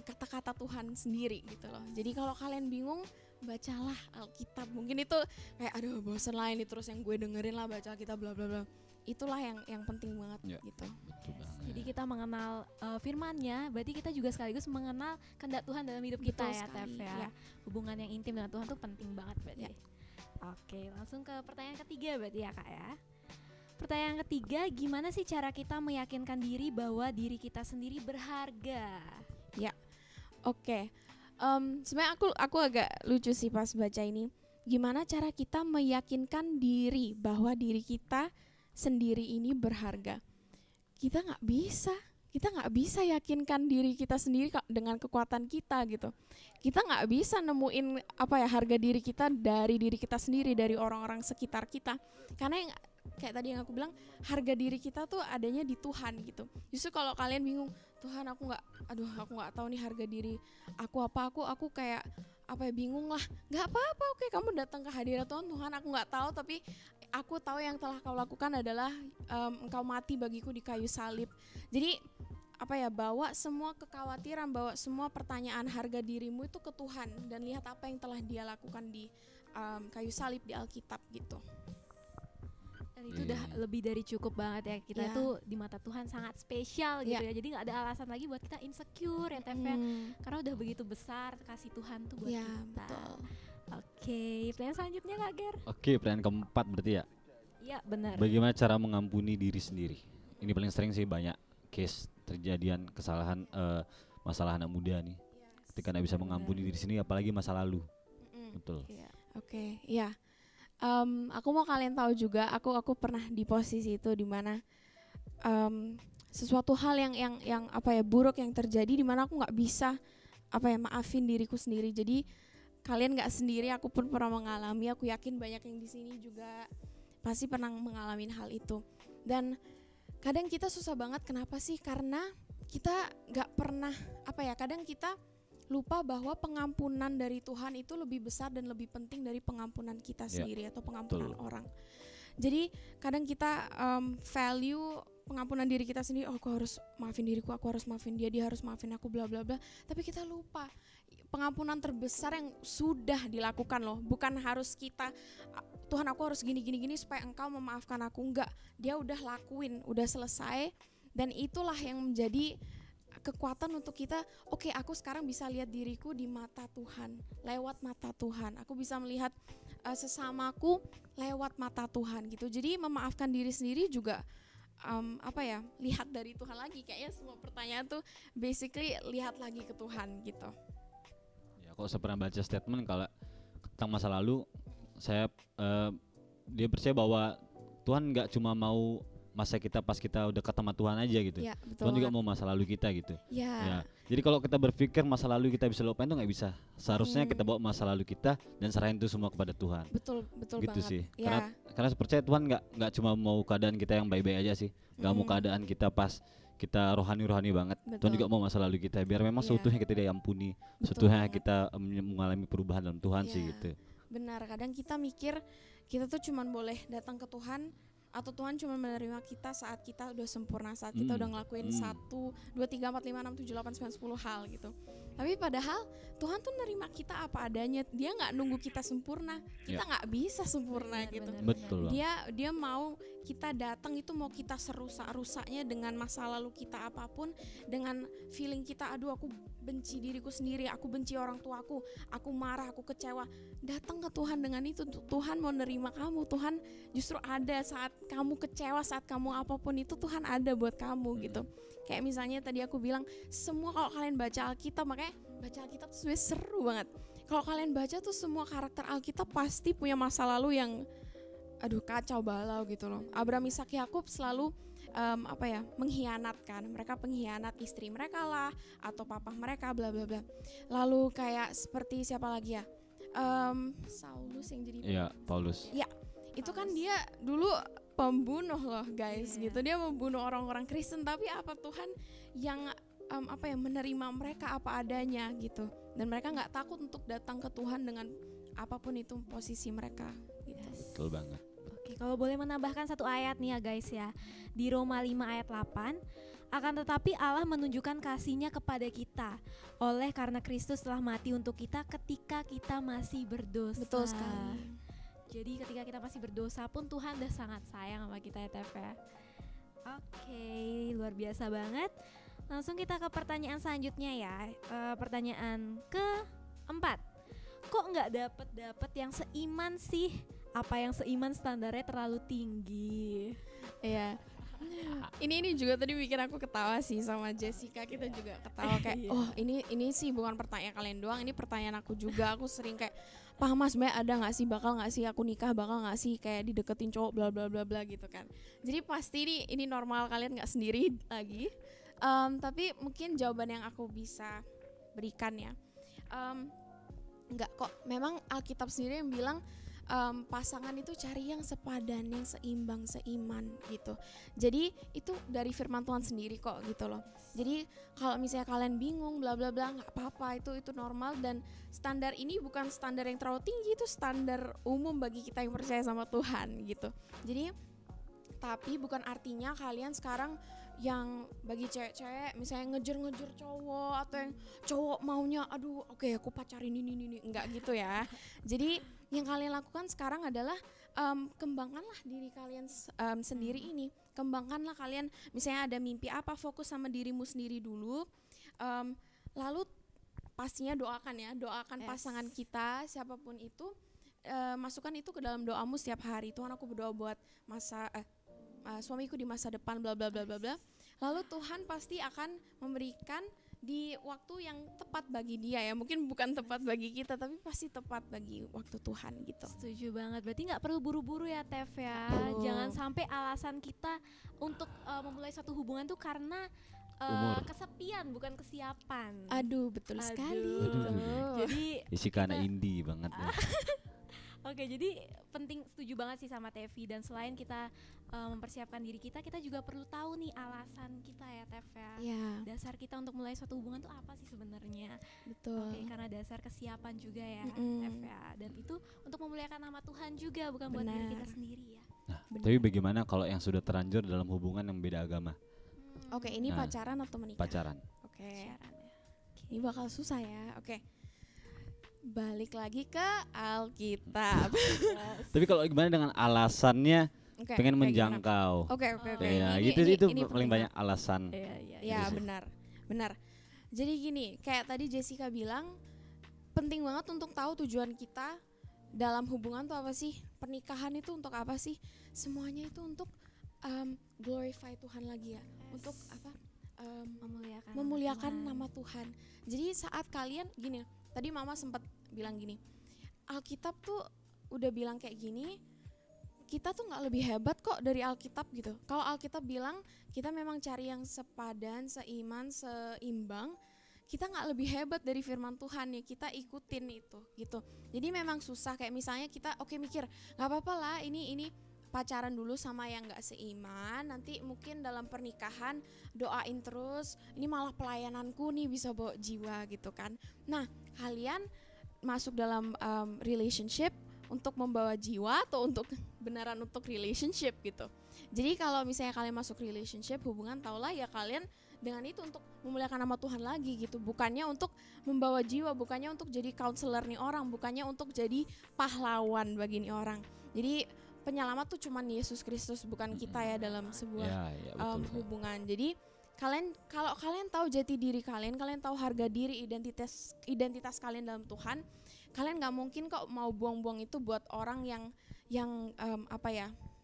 kata-kata Tuhan sendiri gitu loh. Jadi kalau kalian bingung, bacalah Alkitab. Mungkin itu kayak aduh bosan lah ini terus yang gue dengerin lah baca Alkitab bla bla bla. Itulah yang penting banget gitu. Betul banget. Jadi kita mengenal firman-Nya, berarti kita juga sekaligus mengenal kehendak Tuhan dalam hidup kita. Betul ya, sekali, Tef ya. ya. Hubungan yang intim dengan Tuhan tuh penting banget berarti. Ya. Oke, langsung ke pertanyaan ketiga berarti ya Kak ya. Pertanyaan ketiga, gimana sih cara kita meyakinkan diri bahwa diri kita sendiri berharga? Ya, oke. Sebenarnya aku agak lucu sih pas baca ini. Gimana cara kita meyakinkan diri bahwa diri kita sendiri ini berharga? Kita nggak bisa yakinkan diri kita sendiri dengan kekuatan kita gitu. Kita nggak bisa nemuin apa ya harga diri kita dari diri kita sendiri, dari orang-orang sekitar kita. Karena yang kayak tadi yang aku bilang, harga diri kita tuh adanya di Tuhan gitu. Justru kalau kalian bingung, Tuhan aku nggak tahu nih harga diri aku apa, aku kayak apa ya, bingung lah. Nggak apa-apa, oke, kamu datang ke hadirat Tuhan. Tuhan aku nggak tahu, tapi aku tahu yang telah kau lakukan adalah engkau mati bagiku di kayu salib. Jadi apa ya, bawa semua kekhawatiran, bawa semua pertanyaan harga dirimu itu ke Tuhan dan lihat apa yang telah Dia lakukan di kayu salib di Alkitab gitu. Dan itu udah lebih dari cukup banget ya. Kita tuh di mata Tuhan sangat spesial gitu ya. Jadi gak ada alasan lagi buat kita insecure ya Tef ya. Karena udah begitu besar kasih Tuhan tuh buat kita. Betul. Oke, pertanyaan selanjutnya Kak Ger. Oke, pertanyaan keempat berarti ya. Iya benar. Bagaimana cara mengampuni diri sendiri? Ini paling sering sih banyak case terjadian kesalahan masalah anak muda nih. Ketika gak bisa mengampuni diri sendiri, apalagi masa lalu. Betul. Oke, ya. Aku mau kalian tahu juga, aku pernah di posisi itu di mana sesuatu hal yang apa ya buruk yang terjadi di mana aku nggak bisa apa ya maafin diriku sendiri. Jadi kalian nggak sendiri, aku pun pernah mengalami. Aku yakin banyak yang di sini juga pasti pernah mengalami hal itu. Dan kadang kita susah banget, kenapa sih? Karena kita nggak pernah apa ya, kadang kita lupa bahwa pengampunan dari Tuhan itu lebih besar dan lebih penting dari pengampunan kita sendiri atau pengampunan orang. Jadi kadang kita value pengampunan diri kita sendiri, oh aku harus maafin diriku, aku harus maafin dia harus maafin aku bla bla bla. Tapi kita lupa pengampunan terbesar yang sudah dilakukan loh. Bukan harus kita, Tuhan aku harus gini supaya engkau memaafkan aku. Enggak, dia udah lakuin, udah selesai. Dan itulah yang menjadi kekuatan untuk kita, oke, aku sekarang bisa lihat diriku di mata Tuhan, lewat mata Tuhan. Aku bisa melihat sesamaku lewat mata Tuhan gitu. Jadi memaafkan diri sendiri juga apa ya, lihat dari Tuhan lagi. Kayaknya semua pertanyaan tuh basically lihat lagi ke Tuhan gitu. Ya, kok saya pernah baca statement kalau tentang masa lalu, saya dia percaya bahwa Tuhan nggak cuma mau masa kita pas kita udah ketemu Tuhan aja gitu. Ya, Tuhan juga mau masa lalu kita gitu. Ya. Jadi kalau kita berpikir masa lalu kita bisa lupain tuh nggak bisa. Seharusnya kita bawa masa lalu kita dan serahin itu semua kepada Tuhan. Betul gitu banget. sih. Ya. Karena percaya Tuhan nggak cuma mau keadaan kita yang baik-baik aja sih. Nggak mau keadaan kita pas kita rohani banget. Betul. Tuhan juga mau masa lalu kita biar memang seutuhnya kita diampuni, seutuhnya kita mengalami perubahan dalam Tuhan sih gitu. Benar, kadang kita mikir kita tuh cuman boleh datang ke Tuhan atau Tuhan cuma menerima kita saat kita udah sempurna, saat kita udah ngelakuin 1, 2, 3, 4, 5, 6, 7, 8, 9, 10 hal gitu. Tapi padahal Tuhan tuh nerima kita apa adanya. Dia gak nunggu kita sempurna. Kita gak bisa sempurna gitu. Betul. Dia mau kita datang itu, mau kita serusak-rusaknya dengan masa lalu kita apapun, dengan feeling kita, aduh aku benci diriku sendiri, aku benci orang tuaku, aku marah, aku kecewa. Datang ke Tuhan dengan itu. Tuhan mau nerima kamu. Tuhan justru ada saat kamu kecewa, saat kamu apapun itu, Tuhan ada buat kamu gitu. Kayak misalnya tadi aku bilang, semua kalau kalian baca Alkitab, makanya baca Alkitab tuh sebenarnya seru banget. Kalau kalian baca tuh semua karakter Alkitab pasti punya masa lalu yang aduh kacau balau gitu loh. Abraham, Ishak, Yakub selalu mengkhianatkan. Mereka pengkhianat istri mereka lah, atau papa mereka bla bla bla. Lalu kayak seperti siapa lagi ya? Saulus yang jadi Paulus. Ya, itu kan dia dulu pembunuh loh guys gitu. Dia membunuh orang-orang Kristen, tapi apa Tuhan yang menerima mereka apa adanya gitu. Dan mereka nggak takut untuk datang ke Tuhan dengan apapun itu posisi mereka gitu. Betul banget. Oke, kalau boleh menambahkan satu ayat nih ya guys ya. Di Roma 5 ayat 8, akan tetapi Allah menunjukkan kasih-Nya kepada kita oleh karena Kristus telah mati untuk kita ketika kita masih berdosa. Betul sekali. Jadi ketika kita masih berdosa pun Tuhan udah sangat sayang sama kita ya Tef ya. Oke, luar biasa banget. Langsung kita ke pertanyaan selanjutnya ya. Pertanyaan keempat. Kok nggak dapet yang seiman sih? Apa yang seiman standarnya terlalu tinggi? Iya. Ini juga tadi bikin aku ketawa sih sama Jessica, kita juga ketawa kayak Iya. oh ini sih bukan pertanyaan kalian doang, ini pertanyaan aku juga. Aku sering kayak Pak Mas sebenarnya ada nggak sih, bakal nggak sih aku nikah, bakal nggak sih kayak dideketin cowok bla bla bla bla gitu kan. Jadi pasti ini normal, kalian nggak sendiri lagi. Tapi mungkin jawaban yang aku bisa berikan ya, nggak kok. Memang Alkitab sendiri yang bilang pasangan itu cari yang sepadan, yang seimbang, seiman gitu. Jadi itu dari firman Tuhan sendiri kok gitu loh. Jadi kalau misalnya kalian bingung bla bla bla, nggak apa-apa, itu normal. Dan standar ini bukan standar yang terlalu tinggi, itu standar umum bagi kita yang percaya sama Tuhan gitu. Jadi tapi bukan artinya kalian sekarang yang bagi cewek-cewek misalnya ngejar-ngejar cowok, atau yang cowok maunya aduh oke, aku pacarin ini enggak gitu ya. Jadi yang kalian lakukan sekarang adalah kembangkanlah diri kalian sendiri ini. Kembangkanlah kalian, misalnya ada mimpi apa, fokus sama dirimu sendiri dulu. Lalu pastinya doakan Yes. pasangan kita siapapun itu, masukkan itu ke dalam doamu setiap hari. Tuhan, aku berdoa buat suamiku di masa depan bla bla bla bla bla. Lalu Tuhan pasti akan memberikan di waktu yang tepat bagi dia ya. Mungkin bukan tepat bagi kita, tapi pasti tepat bagi waktu Tuhan gitu. Setuju banget. Berarti nggak perlu buru-buru ya Tef ya. Betul. Jangan sampai alasan kita untuk memulai suatu hubungan tuh karena Umur. kesepian, bukan kesiapan. Aduh, betul Aduh. sekali. Jadi Jessica anak kita- indie banget ya. Oke, jadi penting, setuju banget sih sama Tevi. Dan selain kita mempersiapkan diri kita juga perlu tahu nih alasan kita ya Tef ya. Ya, Dasar kita untuk mulai suatu hubungan tuh apa sih sebenarnya? betul. Oke, karena dasar kesiapan juga ya Mm-mm. Tef ya. Dan itu untuk memuliakan nama Tuhan juga, bukan buat diri kita Benar. sendiri ya. Nah, Benar. tapi bagaimana kalau yang sudah terlanjur dalam hubungan yang beda agama, Oke, ini Nah, pacaran atau menikah? pacaran? Oke. Siaran ya. Ini bakal susah ya. Oke. Balik lagi ke Alkitab. Tapi kalau gimana dengan alasannya Oke, pengen oke, gimana? menjangkau? Oke, oke, oke. Ya, Ini- gitu ini- itu ini paling penting banyak alasan. Iya, iya. Ya, Gitu sih. benar. Jadi gini, kayak tadi Jessica bilang, penting banget untuk tahu tujuan kita dalam hubungan tuh apa sih? Pernikahan itu untuk apa sih? Semuanya itu untuk glorify Tuhan lagi ya. Untuk apa? Memuliakan nama Tuhan. Jadi saat kalian gini, tadi Mama sempat bilang gini, Alkitab tuh udah bilang kayak gini, kita tuh nggak lebih hebat kok dari Alkitab gitu. Kalau Alkitab bilang kita memang cari yang sepadan, seiman, seimbang, kita nggak lebih hebat dari firman Tuhan ya, kita ikutin itu gitu. Jadi memang susah, kayak misalnya kita mikir nggak apa-apa lah, ini pacaran dulu sama yang nggak seiman, nanti mungkin dalam pernikahan doain terus, ini malah pelayananku nih bisa bawa jiwa gitu kan. Nah, kalian masuk dalam relationship untuk membawa jiwa atau untuk beneran untuk relationship gitu. Jadi kalau misalnya kalian masuk relationship, hubungan, taulah ya kalian dengan itu untuk memuliakan nama Tuhan lagi gitu. Bukannya untuk membawa jiwa, bukannya untuk jadi counselor nih orang, bukannya untuk jadi pahlawan bagi nih orang. Jadi penyelamat tuh cuman Yesus Kristus, bukan kita ya dalam sebuah Ya, betul. hubungan. Jadi kalau kalian tahu jati diri kalian tahu harga diri, identitas kalian dalam Tuhan, kalian nggak mungkin kok mau buang-buang itu buat orang yang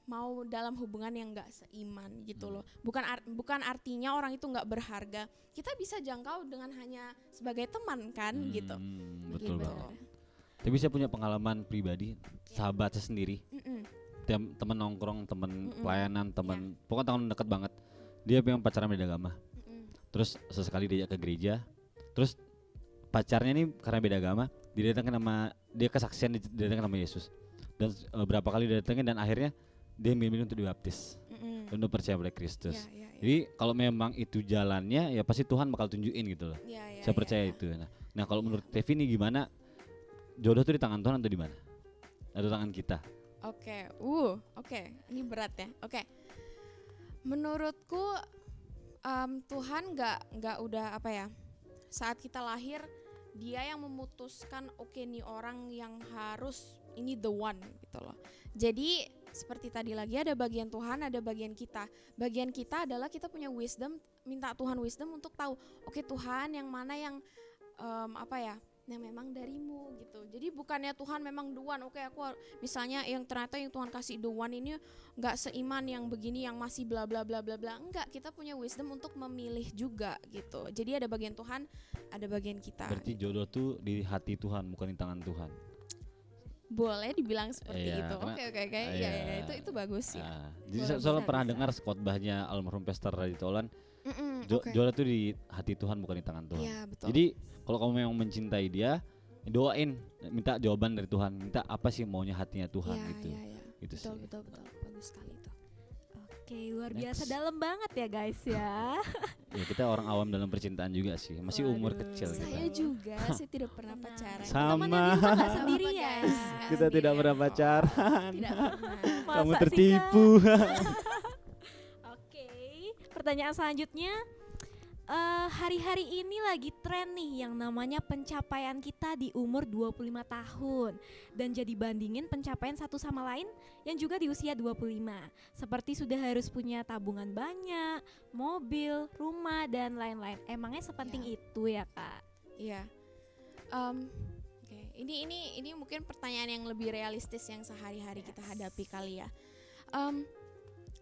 mau dalam hubungan yang nggak seiman gitu loh. Bukan artinya orang itu nggak berharga. Kita bisa jangkau dengan hanya sebagai teman kan gitu. Betul Gitu. banget. Tapi saya punya pengalaman pribadi, sahabat saya sendiri, teman nongkrong, teman pelayanan, teman pokoknya teman dekat banget. Dia memang pacaran beda agama. Terus sesekali diajak ke gereja. Terus pacarnya ini karena beda agama, dia kesaksian didatangkan sama Yesus. Dan berapa kali didatengin dan akhirnya dia milih untuk dibaptis dan untuk percaya pada Kristus. Ya. Jadi kalau memang itu jalannya, ya pasti Tuhan bakal tunjukin gitu loh. Ya, Saya percaya itu. Nah kalau menurut Tevi nih gimana? Jodoh tuh di tangan Tuhan atau di mana? Atau tangan kita? Oke, ini berat ya. Oke, menurutku Tuhan nggak udah apa ya, saat kita lahir dia yang memutuskan oke nih orang yang harus ini the one gitu loh. Jadi seperti tadi lagi ada bagian Tuhan, ada bagian kita. Bagian kita adalah kita punya wisdom, minta Tuhan wisdom untuk tahu oke Tuhan yang mana yang yang memang darimu gitu. Jadi bukannya Tuhan memang the one, oke aku misalnya yang ternyata yang Tuhan kasih the one ini nggak seiman yang begini yang masih bla bla bla bla bla. Enggak, kita punya wisdom untuk memilih juga gitu. Jadi ada bagian Tuhan, ada bagian kita. Berarti gitu. jodoh tuh di hati Tuhan, bukan di tangan Tuhan. Boleh dibilang seperti Iya, itu. karena- Oke. iya. Ya, itu bagus ya. Jadi Boleh, soalnya bisa, pernah bisa. dengar khotbahnya almarhum Pastor Radit Tolan, Oke. jodoh tuh di hati Tuhan, bukan di tangan Tuhan. Iya, betul. Jadi kalau kamu memang mencintai dia, doain, minta jawaban dari Tuhan, minta apa sih maunya hatinya Tuhan Iya, gitu. iya. Gitu Betul, sih. betul. Bagus sekali itu. Oke, luar biasa Next. dalam banget ya guys ya. Ya kita orang awam dalam percintaan juga sih, masih umur Waduh. kecil kita. Saya juga, saya tidak pernah pacaran. Sama. Teman-teman yang di rumah nggak Apa, sendirian. guys? Kita tidak Sendirian pernah kok. pacaran. Tidak pernah. Kamu Masa sih, tertipu. Oke, pertanyaan selanjutnya. Hari-hari ini lagi tren nih yang namanya pencapaian kita di umur 25 tahun dan jadi bandingin pencapaian satu sama lain yang juga di usia 25. Seperti sudah harus punya tabungan banyak, mobil, rumah dan lain-lain. Emangnya sepenting itu ya, Kak? Iya. Oke. Ini mungkin pertanyaan yang lebih realistis yang sehari-hari kita hadapi kali ya.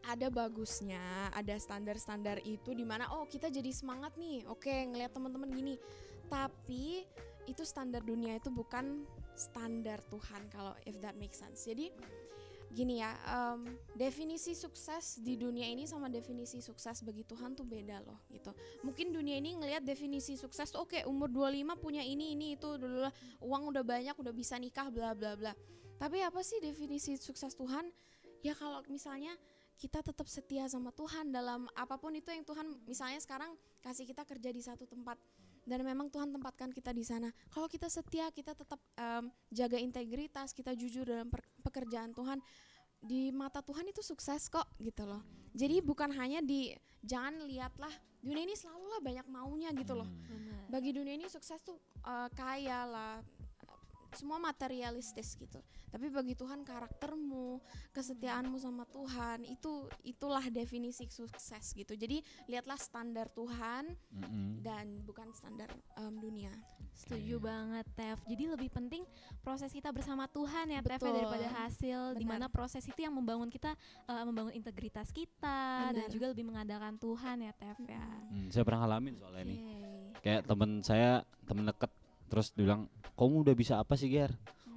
Ada bagusnya, ada standar-standar itu di mana kita jadi semangat nih. Oke, ngelihat teman-teman gini. Tapi itu standar dunia, itu bukan standar Tuhan kalau if that makes sense. Jadi gini ya, definisi sukses di dunia ini sama definisi sukses bagi Tuhan tuh beda loh gitu. Mungkin dunia ini ngelihat definisi sukses tuh oke, umur 25 punya ini itu dulu, uang udah banyak, udah bisa nikah bla bla bla. Tapi apa sih definisi sukses Tuhan? Ya kalau misalnya kita tetap setia sama Tuhan dalam apapun itu yang Tuhan misalnya sekarang kasih kita kerja di satu tempat dan memang Tuhan tempatkan kita di sana. Kalau kita setia, kita tetap jaga integritas, kita jujur dalam pekerjaan Tuhan, di mata Tuhan itu sukses kok gitu loh. Jadi bukan hanya jangan lihatlah dunia ini selalu lah banyak maunya gitu loh. Bagi dunia ini sukses tuh kaya lah, semua materialistis gitu. Tapi bagi Tuhan karaktermu, kesetiaanmu sama Tuhan itulah definisi sukses gitu. Jadi lihatlah standar Tuhan dan bukan standar dunia. Setuju banget, Tef. Jadi lebih penting proses kita bersama Tuhan ya, Tef, ya, Betul. daripada hasil. Dimana Benar. proses itu yang membangun kita, membangun integritas kita dan Benar. juga lebih mengandalkan Tuhan ya, Tef ya. Saya pernah ngalamin soalnya nih. Oke. Kayak temen deket, terus dibilang, kamu udah bisa apa sih Ger?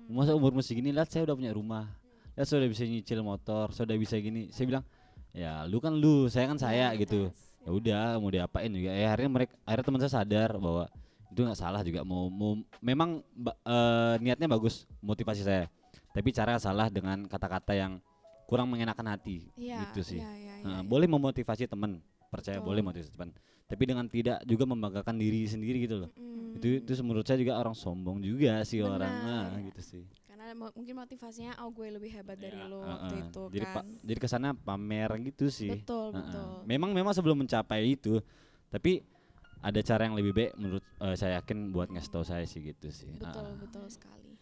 Masa umur segini, lihat saya udah punya rumah, lihat saya udah bisa nyicil motor, saya udah bisa gini. Saya bilang, ya lu kan lu, saya kan saya gitu. Ya udah mau diapain juga. Akhirnya teman saya sadar bahwa itu nggak salah juga. Memang niatnya bagus, motivasi saya. Tapi cara salah dengan kata-kata yang kurang mengenakan hati, Iya, gitu sih. iya. Boleh memotivasi teman, percaya Betul. boleh motivasi teman. Tapi dengan tidak juga membanggakan diri sendiri gitu loh. Itu menurut saya juga orang sombong juga sih Benar. orang, gitu sih. Karena mungkin motivasinya gue lebih hebat dari Ya, lo waktu itu jadi kan. jadi kesana pamer gitu sih. Betul, Heeh. betul. Memang sebelum mencapai itu, tapi ada cara yang lebih baik menurut saya yakin buat ngasih tahu saya sih gitu sih. Betul sekali.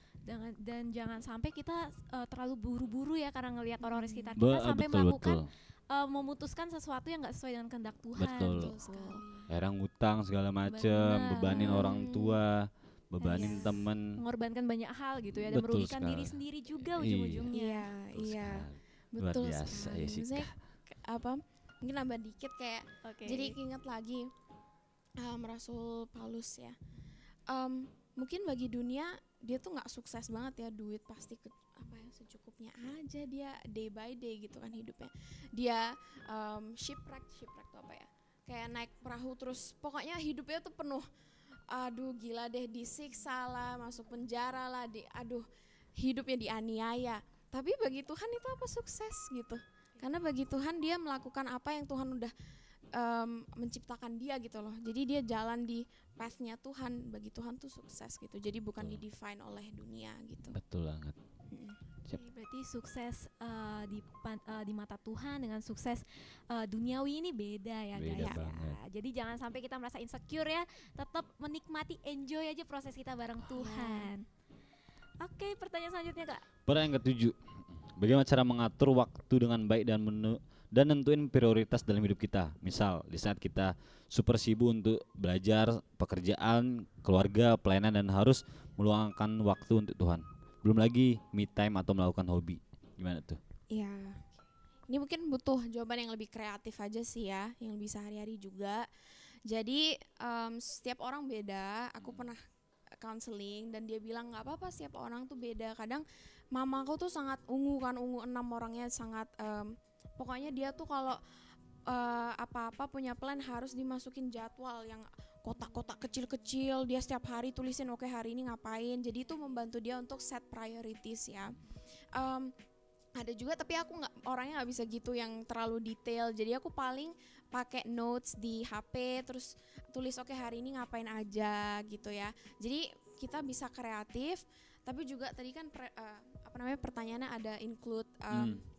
Dan jangan sampai kita terlalu buru-buru ya karena ngelihat orang di sekitar kita sampai betul, melakukan betul. memutuskan sesuatu yang nggak sesuai dengan kehendak Tuhan. Betul. Betul sekali. Akhirnya ngutang segala macem, Benar. bebanin orang tua, bebanin Yes. temen. Mengorbankan banyak hal gitu ya dan Betul merugikan sekali. diri sendiri juga Iya. ujung-ujungnya. Iya, Betul iya. sekali. Luar Betul biasa, sekali. Jessica. Misalnya mungkin nambah dikit kayak Oke. jadi ingat lagi Rasul Paulus ya. Mungkin bagi dunia dia tuh nggak sukses banget ya, duit pasti secukupnya aja, dia day by day gitu kan hidupnya. Dia shipwreck tuh apa ya? Kayak naik perahu terus pokoknya hidupnya tuh penuh. Aduh gila deh, disiksa lah, masuk penjara lah, hidupnya dianiaya. Tapi bagi Tuhan itu apa sukses gitu? Karena bagi Tuhan dia melakukan apa yang Tuhan udah menciptakan dia gitu loh. Jadi dia jalan di path-nya Tuhan. Bagi Tuhan tuh sukses gitu. Jadi bukan Betul. di-define oleh dunia gitu. Betul banget. Siap. Berarti sukses di mata Tuhan dengan sukses duniawi ini beda ya Beda guys. banget. Ya. Jadi jangan sampai kita merasa insecure ya, tetap menikmati, enjoy aja proses kita bareng Tuhan. Oke, pertanyaan selanjutnya Kak. Pertanyaan yang ketujuh, bagaimana cara mengatur waktu dengan baik dan nentuin prioritas dalam hidup kita. Misal di saat kita super sibuk untuk belajar, pekerjaan, keluarga, pelayanan dan harus meluangkan waktu untuk Tuhan. Belum lagi me time atau melakukan hobi. Gimana tuh? Ya, ini mungkin butuh jawaban yang lebih kreatif aja sih ya, yang lebih sehari-hari juga. Jadi setiap orang beda. Aku pernah counseling dan dia bilang nggak apa-apa, setiap orang tuh beda. Kadang mamaku tuh sangat ungu 6 orangnya sangat pokoknya dia tuh kalau apa-apa punya plan harus dimasukin jadwal yang kotak-kotak kecil-kecil. Dia setiap hari tulisin oke, hari ini ngapain. Jadi itu membantu dia untuk set priorities ya. Ada juga tapi aku orangnya nggak bisa gitu yang terlalu detail. Jadi aku paling pakai notes di HP terus tulis oke, hari ini ngapain aja gitu ya. Jadi kita bisa kreatif. Tapi juga tadi kan pertanyaannya ada include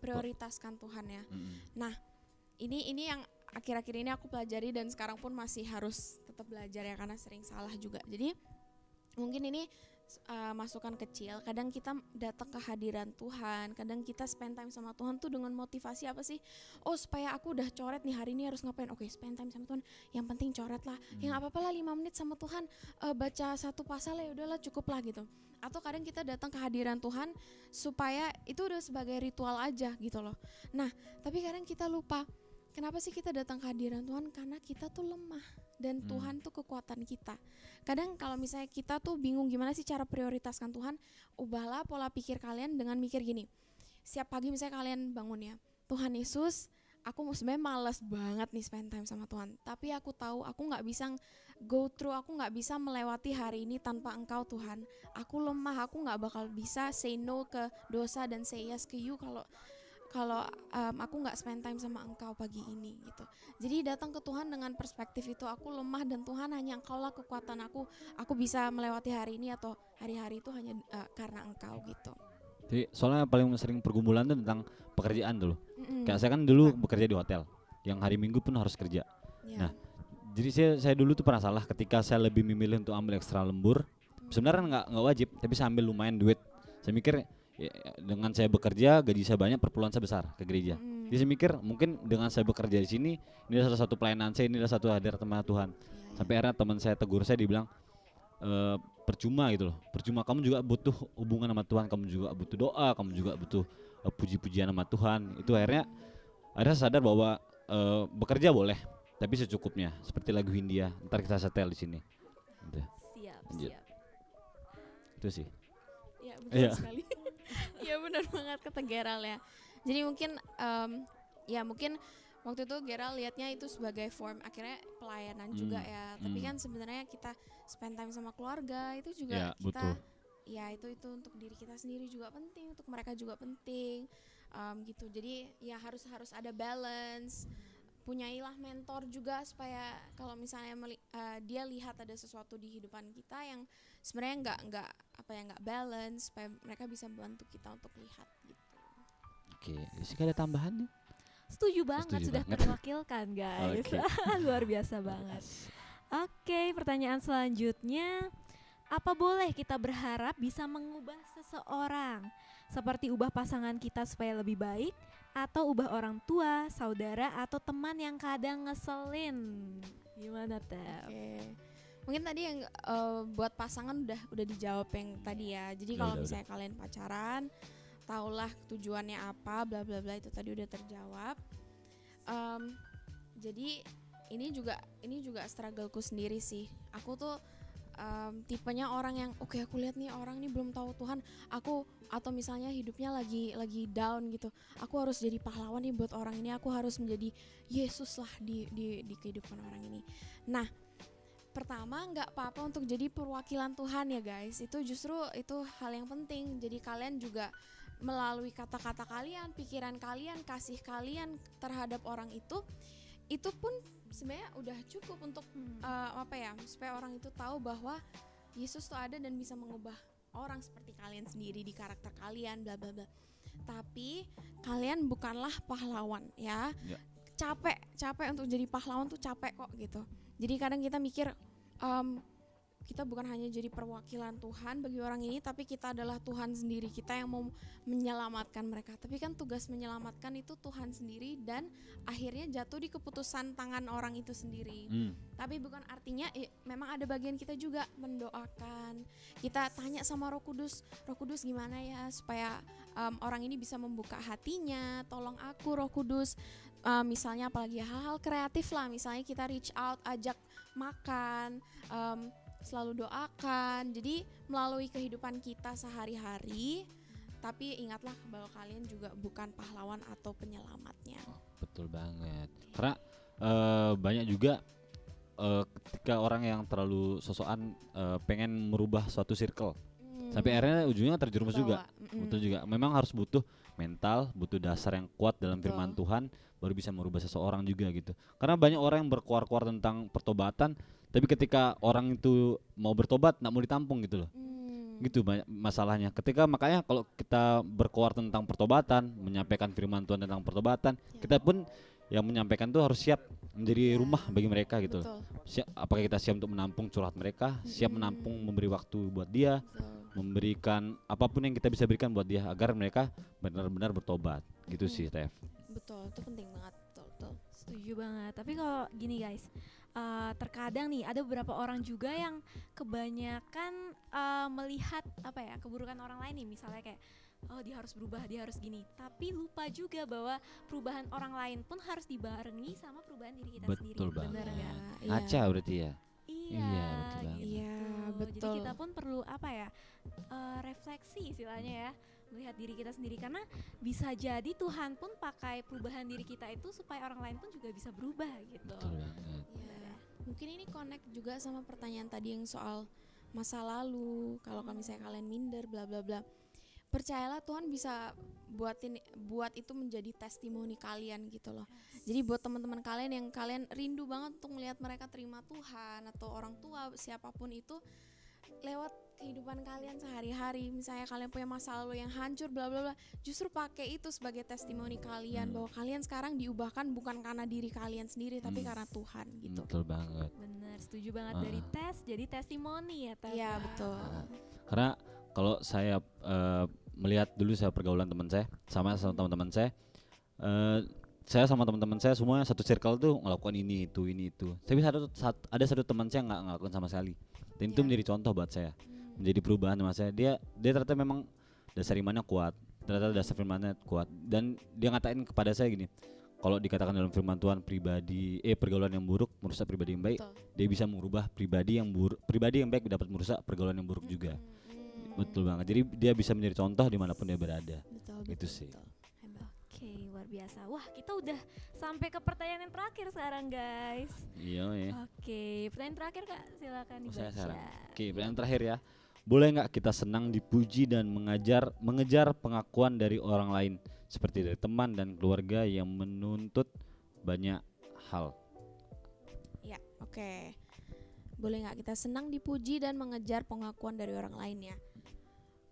prioritaskan Tuhan ya. Nah, ini yang akhir-akhir ini aku pelajari dan sekarang pun masih harus tetap belajar ya karena sering salah juga. Jadi mungkin ini masukan kecil. Kadang kita datang ke hadiran Tuhan, kadang kita spend time sama Tuhan tuh dengan motivasi apa sih? Oh, supaya aku udah coret nih hari ini harus ngapain? Oke, spend time sama Tuhan. Yang penting coret lah. Yang apa-apa lah 5 menit sama Tuhan, baca 1 pasal ya udahlah cukup lah gitu. Atau kadang kita datang ke hadiran Tuhan supaya itu udah sebagai ritual aja gitu loh. Nah, tapi kadang kita lupa. Kenapa sih kita datang ke hadiran Tuhan? Karena kita tuh lemah dan Tuhan tuh kekuatan kita. Kadang kalau misalnya kita tuh bingung gimana sih cara prioritaskan Tuhan, ubahlah pola pikir kalian dengan mikir gini. Setiap pagi misalnya kalian bangun ya, Tuhan Yesus, aku sebenarnya malas banget nih spend time sama Tuhan. Tapi aku tahu aku gak bisa aku gak bisa melewati hari ini tanpa Engkau Tuhan. Aku lemah, aku gak bakal bisa say no ke dosa dan say yes ke you kalau aku nggak spend time sama Engkau pagi ini gitu. Jadi datang ke Tuhan dengan perspektif itu, aku lemah dan Tuhan hanya Engkau lah kekuatan aku bisa melewati hari ini atau hari-hari itu hanya karena Engkau gitu. Jadi soalnya paling sering pergumulan tuh tentang pekerjaan dulu. Kayak saya kan dulu bekerja di hotel, yang hari Minggu pun harus kerja. Yeah. Nah, jadi saya dulu tuh pernah salah ketika saya lebih memilih untuk ambil ekstra lembur. Sebenarnya nggak wajib, tapi saya ambil lumayan duit. Saya mikir ya, dengan saya bekerja gaji saya banyak, perpuluhan saya besar ke gereja. Jadi saya mikir mungkin dengan saya bekerja di sini ini adalah salah satu pelayanan saya, ini adalah satu hadirat teman Tuhan. Sampai akhirnya teman saya tegur saya, dibilang percuma gitu loh. Percuma, kamu juga butuh hubungan sama Tuhan, kamu juga butuh doa, kamu juga butuh puji-pujian sama Tuhan. Itu akhirnya sadar bahwa bekerja boleh, tapi secukupnya. Seperti lagu Hindia, ntar kita setel di sini. Gitu. Siap. Itu sih. Ya betul sekali. Iya benar banget kata Geral ya. Jadi mungkin mungkin waktu itu Geral lihatnya itu sebagai form akhirnya pelayanan juga ya. Tapi kan sebenarnya kita spend time sama keluarga itu juga kita betul. Ya itu untuk diri kita sendiri juga penting, untuk mereka juga penting gitu. Jadi ya harus ada balance. Punyailah mentor juga supaya kalau misalnya dia lihat ada sesuatu di kehidupan kita yang sebenarnya nggak balance, supaya mereka bisa membantu kita untuk lihat gitu. Oke, Jessica ada tambahan nih? Setuju banget, sudah terwakilkan guys. Luar biasa banget. Oke, pertanyaan selanjutnya, apa boleh kita berharap bisa mengubah seseorang? Seperti ubah pasangan kita supaya lebih baik, atau ubah orang tua, saudara, atau teman yang kadang ngeselin? Gimana Tef? Oke. Mungkin tadi yang buat pasangan udah dijawab yang tadi ya. Jadi kalau misalnya kalian pacaran, taulah tujuannya apa, bla bla bla, itu tadi udah terjawab. Jadi ini juga struggleku sendiri sih. Aku tuh tipenya orang yang aku lihat nih orang nih belum tahu Tuhan, atau misalnya hidupnya lagi down gitu, aku harus jadi pahlawan nih buat orang ini, aku harus menjadi Yesus lah di kehidupan orang ini. Nah, pertama nggak apa-apa untuk jadi perwakilan Tuhan ya guys, itu justru itu hal yang penting. Jadi kalian juga melalui kata-kata kalian, pikiran kalian, kasih kalian terhadap orang itu pun sebenarnya udah cukup untuk supaya orang itu tahu bahwa Yesus tuh ada dan bisa mengubah orang seperti kalian sendiri di karakter kalian bla bla bla. Tapi kalian bukanlah pahlawan ya. Ya. Capek untuk jadi pahlawan tuh capek kok gitu. Jadi kadang kita mikir kita bukan hanya jadi perwakilan Tuhan bagi orang ini, tapi kita adalah Tuhan sendiri, kita yang mau menyelamatkan mereka. Tapi kan tugas menyelamatkan itu Tuhan sendiri dan akhirnya jatuh di keputusan tangan orang itu sendiri. Tapi bukan artinya memang ada bagian kita juga mendoakan. Kita tanya sama Roh Kudus gimana ya supaya orang ini bisa membuka hatinya, tolong aku Roh Kudus. Misalnya apalagi hal-hal kreatif lah, misalnya kita reach out, ajak makan, selalu doakan. Jadi melalui kehidupan kita sehari-hari, tapi ingatlah bahwa kalian juga bukan pahlawan atau penyelamatnya. Betul banget. Karena banyak juga ketika orang yang terlalu sosokan pengen merubah suatu circle, sampai akhirnya ujungnya terjerumus juga. Betul juga. Memang harus butuh mental, butuh dasar yang kuat dalam firman Tuhan, baru bisa merubah seseorang juga gitu. Karena banyak orang yang berkuar-kuar tentang pertobatan, tapi ketika orang itu mau bertobat nggak mau ditampung gitu loh. Gitu banyak masalahnya. Makanya kalau kita berkuar tentang pertobatan, menyampaikan firman Tuhan tentang pertobatan, kita pun yang menyampaikan tuh harus siap menjadi rumah bagi mereka gitu loh. Apakah kita siap untuk menampung curhat mereka, siap menampung, memberi waktu buat dia, memberikan apapun yang kita bisa berikan buat dia agar mereka benar-benar bertobat. Gitu sih, Tef. Betul, itu penting banget, betul. Setuju banget. Tapi kalau gini guys, terkadang nih ada beberapa orang juga yang kebanyakan melihat keburukan orang lain nih, misalnya kayak dia harus berubah, dia harus gini, tapi lupa juga bahwa perubahan orang lain pun harus dibarengi sama perubahan diri kita sendiri. Betul banget. Bener nggak? Ngaca berarti ya. Iya, betul banget. Iya, Jadi betul. kita pun perlu refleksi istilahnya ya, melihat diri kita sendiri, karena bisa jadi Tuhan pun pakai perubahan diri kita itu supaya orang lain pun juga bisa berubah gitu. Betul banget. Ya, mungkin ini connect juga sama pertanyaan tadi yang soal masa lalu. Kalau misalnya kalian minder bla bla bla, percayalah Tuhan bisa buat itu menjadi testimoni kalian gitu loh. Jadi buat teman-teman kalian yang kalian rindu banget untuk melihat mereka terima Tuhan, atau orang tua siapapun itu, lewat kehidupan kalian sehari-hari, misalnya kalian punya masa lalu yang hancur bla bla bla, justru pakai itu sebagai testimoni kalian bahwa kalian sekarang diubahkan bukan karena diri kalian sendiri tapi karena Tuhan gitu. Betul banget. Bener, setuju banget. Dari tes jadi testimoni ya, Teh. Iya, betul. Karena kalau saya melihat dulu saya pergaulan teman saya sama teman-teman saya, saya sama teman-teman saya semua satu circle tuh ngelakukan ini itu. Tapi ada satu teman saya nggak ngelakuin sama sekali, dan itu menjadi contoh buat saya, menjadi perubahan sama saya. Dia ternyata memang dasar imannya kuat, ternyata dasar firmannya kuat, dan dia ngatain kepada saya gini, kalau dikatakan dalam firman Tuhan pergaulan yang buruk merusak pribadi yang baik, dia bisa mengubah pribadi yang baik dapat merusak pergaulan yang buruk juga. Betul banget. Jadi dia bisa menjadi contoh dimanapun dia berada. Itu sih. Oke, luar biasa. Wah, kita udah sampai ke pertanyaan yang terakhir sekarang, guys. Iya ya. Oke, pertanyaan terakhir Kak, silakan dibaca. Saya sekarang. Oke, pertanyaan terakhir ya. Boleh nggak kita senang dipuji dan mengejar pengakuan dari orang lain, seperti dari teman dan keluarga yang menuntut banyak hal? Ya, oke. Boleh nggak kita senang dipuji dan mengejar pengakuan dari orang lain ya?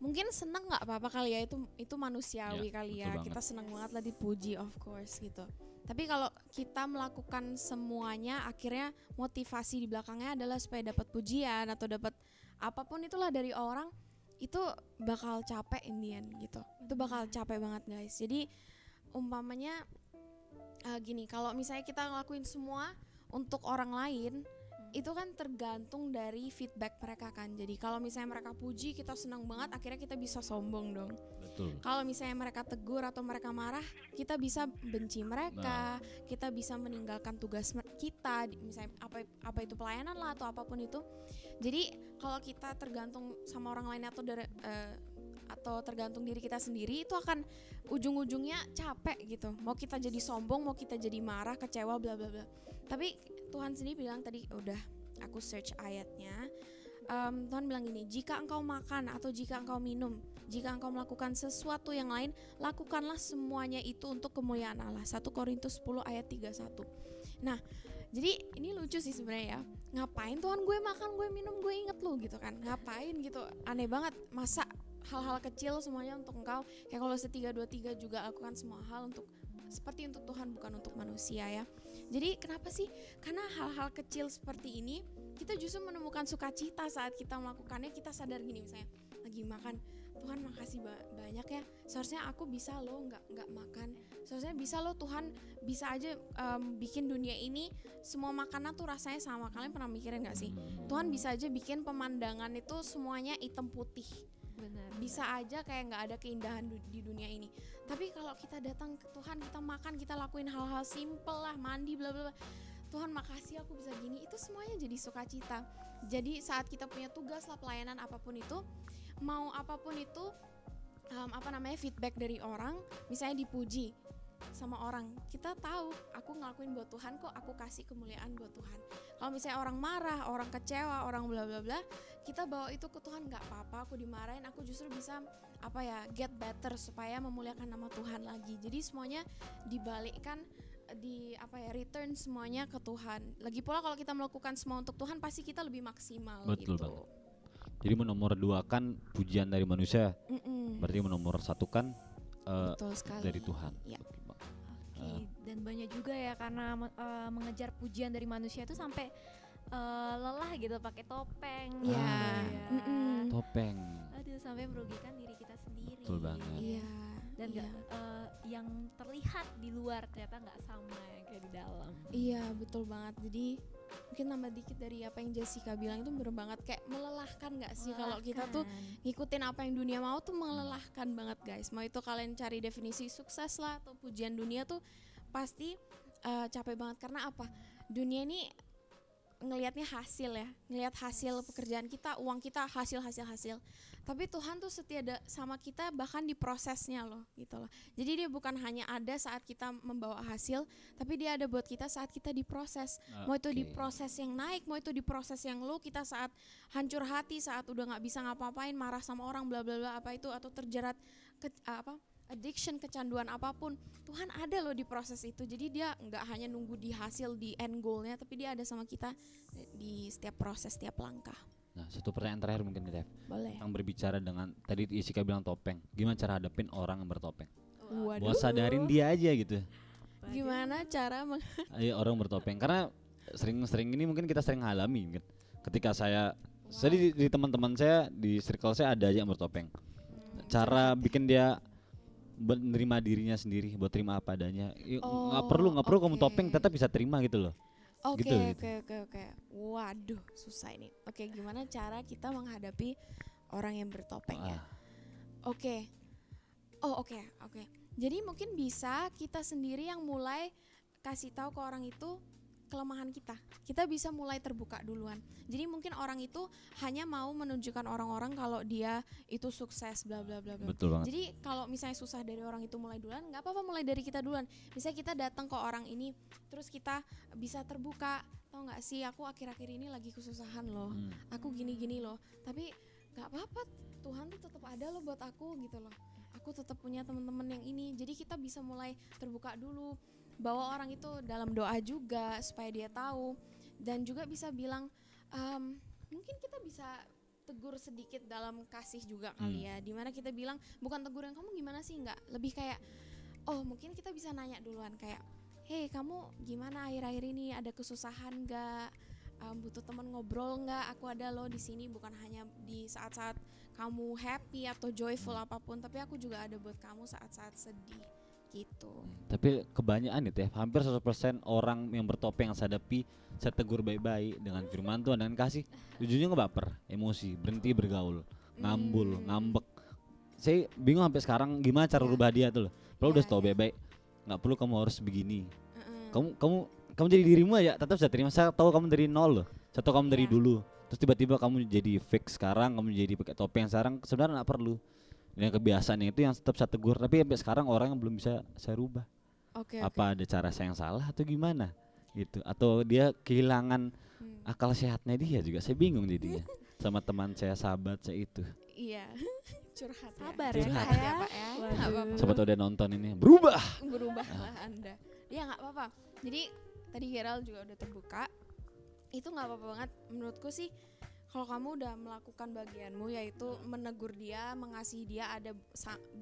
Mungkin senang nggak apa-apa kali ya, itu manusiawi kali ya. Kita senang banget lah dipuji, of course gitu. Tapi kalau kita melakukan semuanya, akhirnya motivasi di belakangnya adalah supaya dapat pujian atau dapat apapun itulah dari orang, itu bakal capek in the end gitu. Itu bakal capek banget guys. Jadi umpamanya gini, kalau misalnya kita ngelakuin semua untuk orang lain, itu kan tergantung dari feedback mereka kan. Jadi kalau misalnya mereka puji, kita senang banget, akhirnya kita bisa sombong dong. Betul. Kalau misalnya mereka tegur atau mereka marah, kita bisa benci mereka, kita bisa meninggalkan tugas kita, misalnya apa itu pelayanan lah atau apapun itu. Jadi kalau kita tergantung sama orang lain atau tergantung diri kita sendiri, itu akan ujung-ujungnya capek gitu. Mau kita jadi sombong, mau kita jadi marah, kecewa, bla bla bla. Tapi Tuhan sendiri bilang tadi, udah aku search ayatnya, Tuhan bilang gini, jika engkau makan atau jika engkau minum, jika engkau melakukan sesuatu yang lain, lakukanlah semuanya itu untuk kemuliaan Allah. 1 Korintus 10 ayat 31. Nah, Jadi ini lucu sih sebenarnya ya. Ngapain Tuhan gue makan, gue minum, gue inget lu gitu kan. Ngapain gitu, aneh banget. Masa hal-hal kecil semuanya untuk engkau. Kayak kalau 3:23 juga lakukan semua hal untuk seperti untuk Tuhan, bukan untuk manusia ya. Jadi kenapa sih? Karena hal-hal kecil seperti ini kita justru menemukan sukacita saat kita melakukannya. Kita sadar gini, misalnya lagi makan, Tuhan makasih banyak ya, seharusnya aku bisa loh nggak makan, seharusnya bisa loh Tuhan, bisa aja bikin dunia ini semua makanan tuh rasanya sama. Kalian pernah mikirin nggak sih, Tuhan bisa aja bikin pemandangan itu semuanya hitam putih, Benar. bisa aja kayak nggak ada keindahan di dunia ini. Tapi kalau kita datang ke Tuhan, kita makan, kita lakuin hal-hal simple lah, mandi bla bla bla, Tuhan makasih aku bisa gini, itu semuanya jadi sukacita. Jadi saat kita punya tugas lah, pelayanan apapun itu, mau apapun itu, feedback dari orang, misalnya dipuji sama orang, kita tahu aku ngelakuin buat Tuhan kok, aku kasih kemuliaan buat Tuhan. Kalau misalnya orang marah, orang kecewa, orang bla bla bla, kita bawa itu ke Tuhan, nggak apa-apa aku dimarahin, aku justru bisa get better supaya memuliakan nama Tuhan lagi. Jadi semuanya dibalikkan, return semuanya ke Tuhan. Lagi pula kalau kita melakukan semua untuk Tuhan, pasti kita lebih maksimal. Betul gitu. banget. Jadi menomorduakan pujian dari manusia, berarti menomorsatukan Betul sekali. dari Tuhan. Ya. Oke, dan banyak juga ya karena mengejar pujian dari manusia itu sampai lelah gitu pakai topeng. Iya. Topeng. Aduh, sampai merugikan diri kita sendiri. Betul banget. Iya. Dan iya. Yang terlihat di luar ternyata nggak sama yang kayak di dalam. Iya, betul banget. Jadi mungkin nambah dikit dari apa yang Jessica bilang, itu bener banget, kayak melelahkan gak sih kalau kita tuh ngikutin apa yang dunia mau, tuh melelahkan banget guys. Mau itu kalian cari definisi sukses lah atau pujian dunia, tuh pasti capek banget. Karena apa? Dunia ini ngelihatnya hasil ya, ngelihat hasil pekerjaan kita, uang kita, hasil. Tapi Tuhan tuh setia sama kita bahkan di prosesnya loh, gitu loh. Jadi dia bukan hanya ada saat kita membawa hasil, tapi dia ada buat kita saat kita diproses. Mau itu di proses yang naik, mau itu di proses yang low, kita saat hancur hati, saat udah nggak bisa ngapa-ngapain, marah sama orang, bla bla bla apa itu, atau terjerat addiction, kecanduan apapun, Tuhan ada loh di proses itu. Jadi dia nggak hanya nunggu di hasil, di end goalnya, tapi dia ada sama kita di setiap proses, setiap langkah. Nah, satu pertanyaan terakhir mungkin nih, Dev. Boleh. Yang berbicara dengan tadi Jessica bilang topeng. Gimana cara hadapin orang yang bertopeng? Waduh. Buat sadarin dia aja gitu. Gimana cara Ayo orang bertopeng. Karena sering ini mungkin kita sering alami gitu. Ketika saya di teman-teman saya, di circle saya ada aja yang bertopeng. Cara bikin dia menerima dirinya sendiri, buat terima apa adanya. Nggak perlu kamu topeng, tetap bisa terima gitu loh. Oke. Gitu. Waduh, susah ini. Oke, gimana cara kita menghadapi orang yang bertopeng ya? Oke. Jadi mungkin bisa kita sendiri yang mulai kasih tahu ke orang itu kelemahan kita. Kita bisa mulai terbuka duluan. Jadi mungkin orang itu hanya mau menunjukkan orang-orang kalau dia itu sukses bla bla bla. Betul banget. Jadi kalau misalnya susah dari orang itu mulai duluan, nggak apa-apa mulai dari kita duluan. Misalnya kita datang ke orang ini, terus kita bisa terbuka. Tahu nggak sih, aku akhir-akhir ini lagi kesusahan loh. Aku gini-gini loh. Tapi nggak apa-apa, Tuhan tuh tetap ada loh buat aku gitu loh. Aku tetap punya teman-teman yang ini. Jadi kita bisa mulai terbuka dulu. Bawa orang itu dalam doa juga supaya dia tahu, dan juga bisa bilang mungkin kita bisa tegur sedikit dalam kasih juga kali ya, dimana kita bilang bukan tegur yang kamu gimana sih, enggak, lebih kayak mungkin kita bisa nanya duluan kayak, hey kamu gimana akhir-akhir ini, ada kesusahan nggak, butuh teman ngobrol nggak, aku ada loh di sini, bukan hanya di saat-saat kamu happy atau joyful apapun, tapi aku juga ada buat kamu saat-saat sedih gitu. Tapi kebanyakan itu ya, hampir 100% orang yang bertopeng yang saya hadapi, saya tegur baik-baik dengan firman Tuhan dan kasih, ujungnya ngebaper, emosi, berhenti bergaul, ngambul, ngambek. Saya bingung sampai sekarang gimana cara rubah dia tuh loh. Kalau udah tahu baik-baik, nggak perlu kamu harus begini. Kamu jadi dirimu aja, tetap saya terima. Saya tahu kamu dari nol loh, saya tahu kamu dari dulu. Terus tiba-tiba kamu jadi fake sekarang, kamu jadi pakai topeng sekarang, sebenarnya nggak perlu. Dan kebiasaannya itu yang tetap saya tegur, tapi sampai sekarang orang yang belum bisa saya rubah. Apa ada cara saya yang salah atau gimana gitu, atau dia kehilangan akal sehatnya dia juga, saya bingung jadinya. Sama teman saya, sahabat saya itu. Iya. Curhat Sabar ya. Curhat ya Pak ya. Nggak apa-apa. Sobat udah nonton ini, berubahlah Anda. Ya nggak apa-apa. Jadi tadi Gerald juga udah terbuka. Itu nggak apa-apa banget menurutku sih. Kalau kamu udah melakukan bagianmu, yaitu menegur dia, mengasihi dia, ada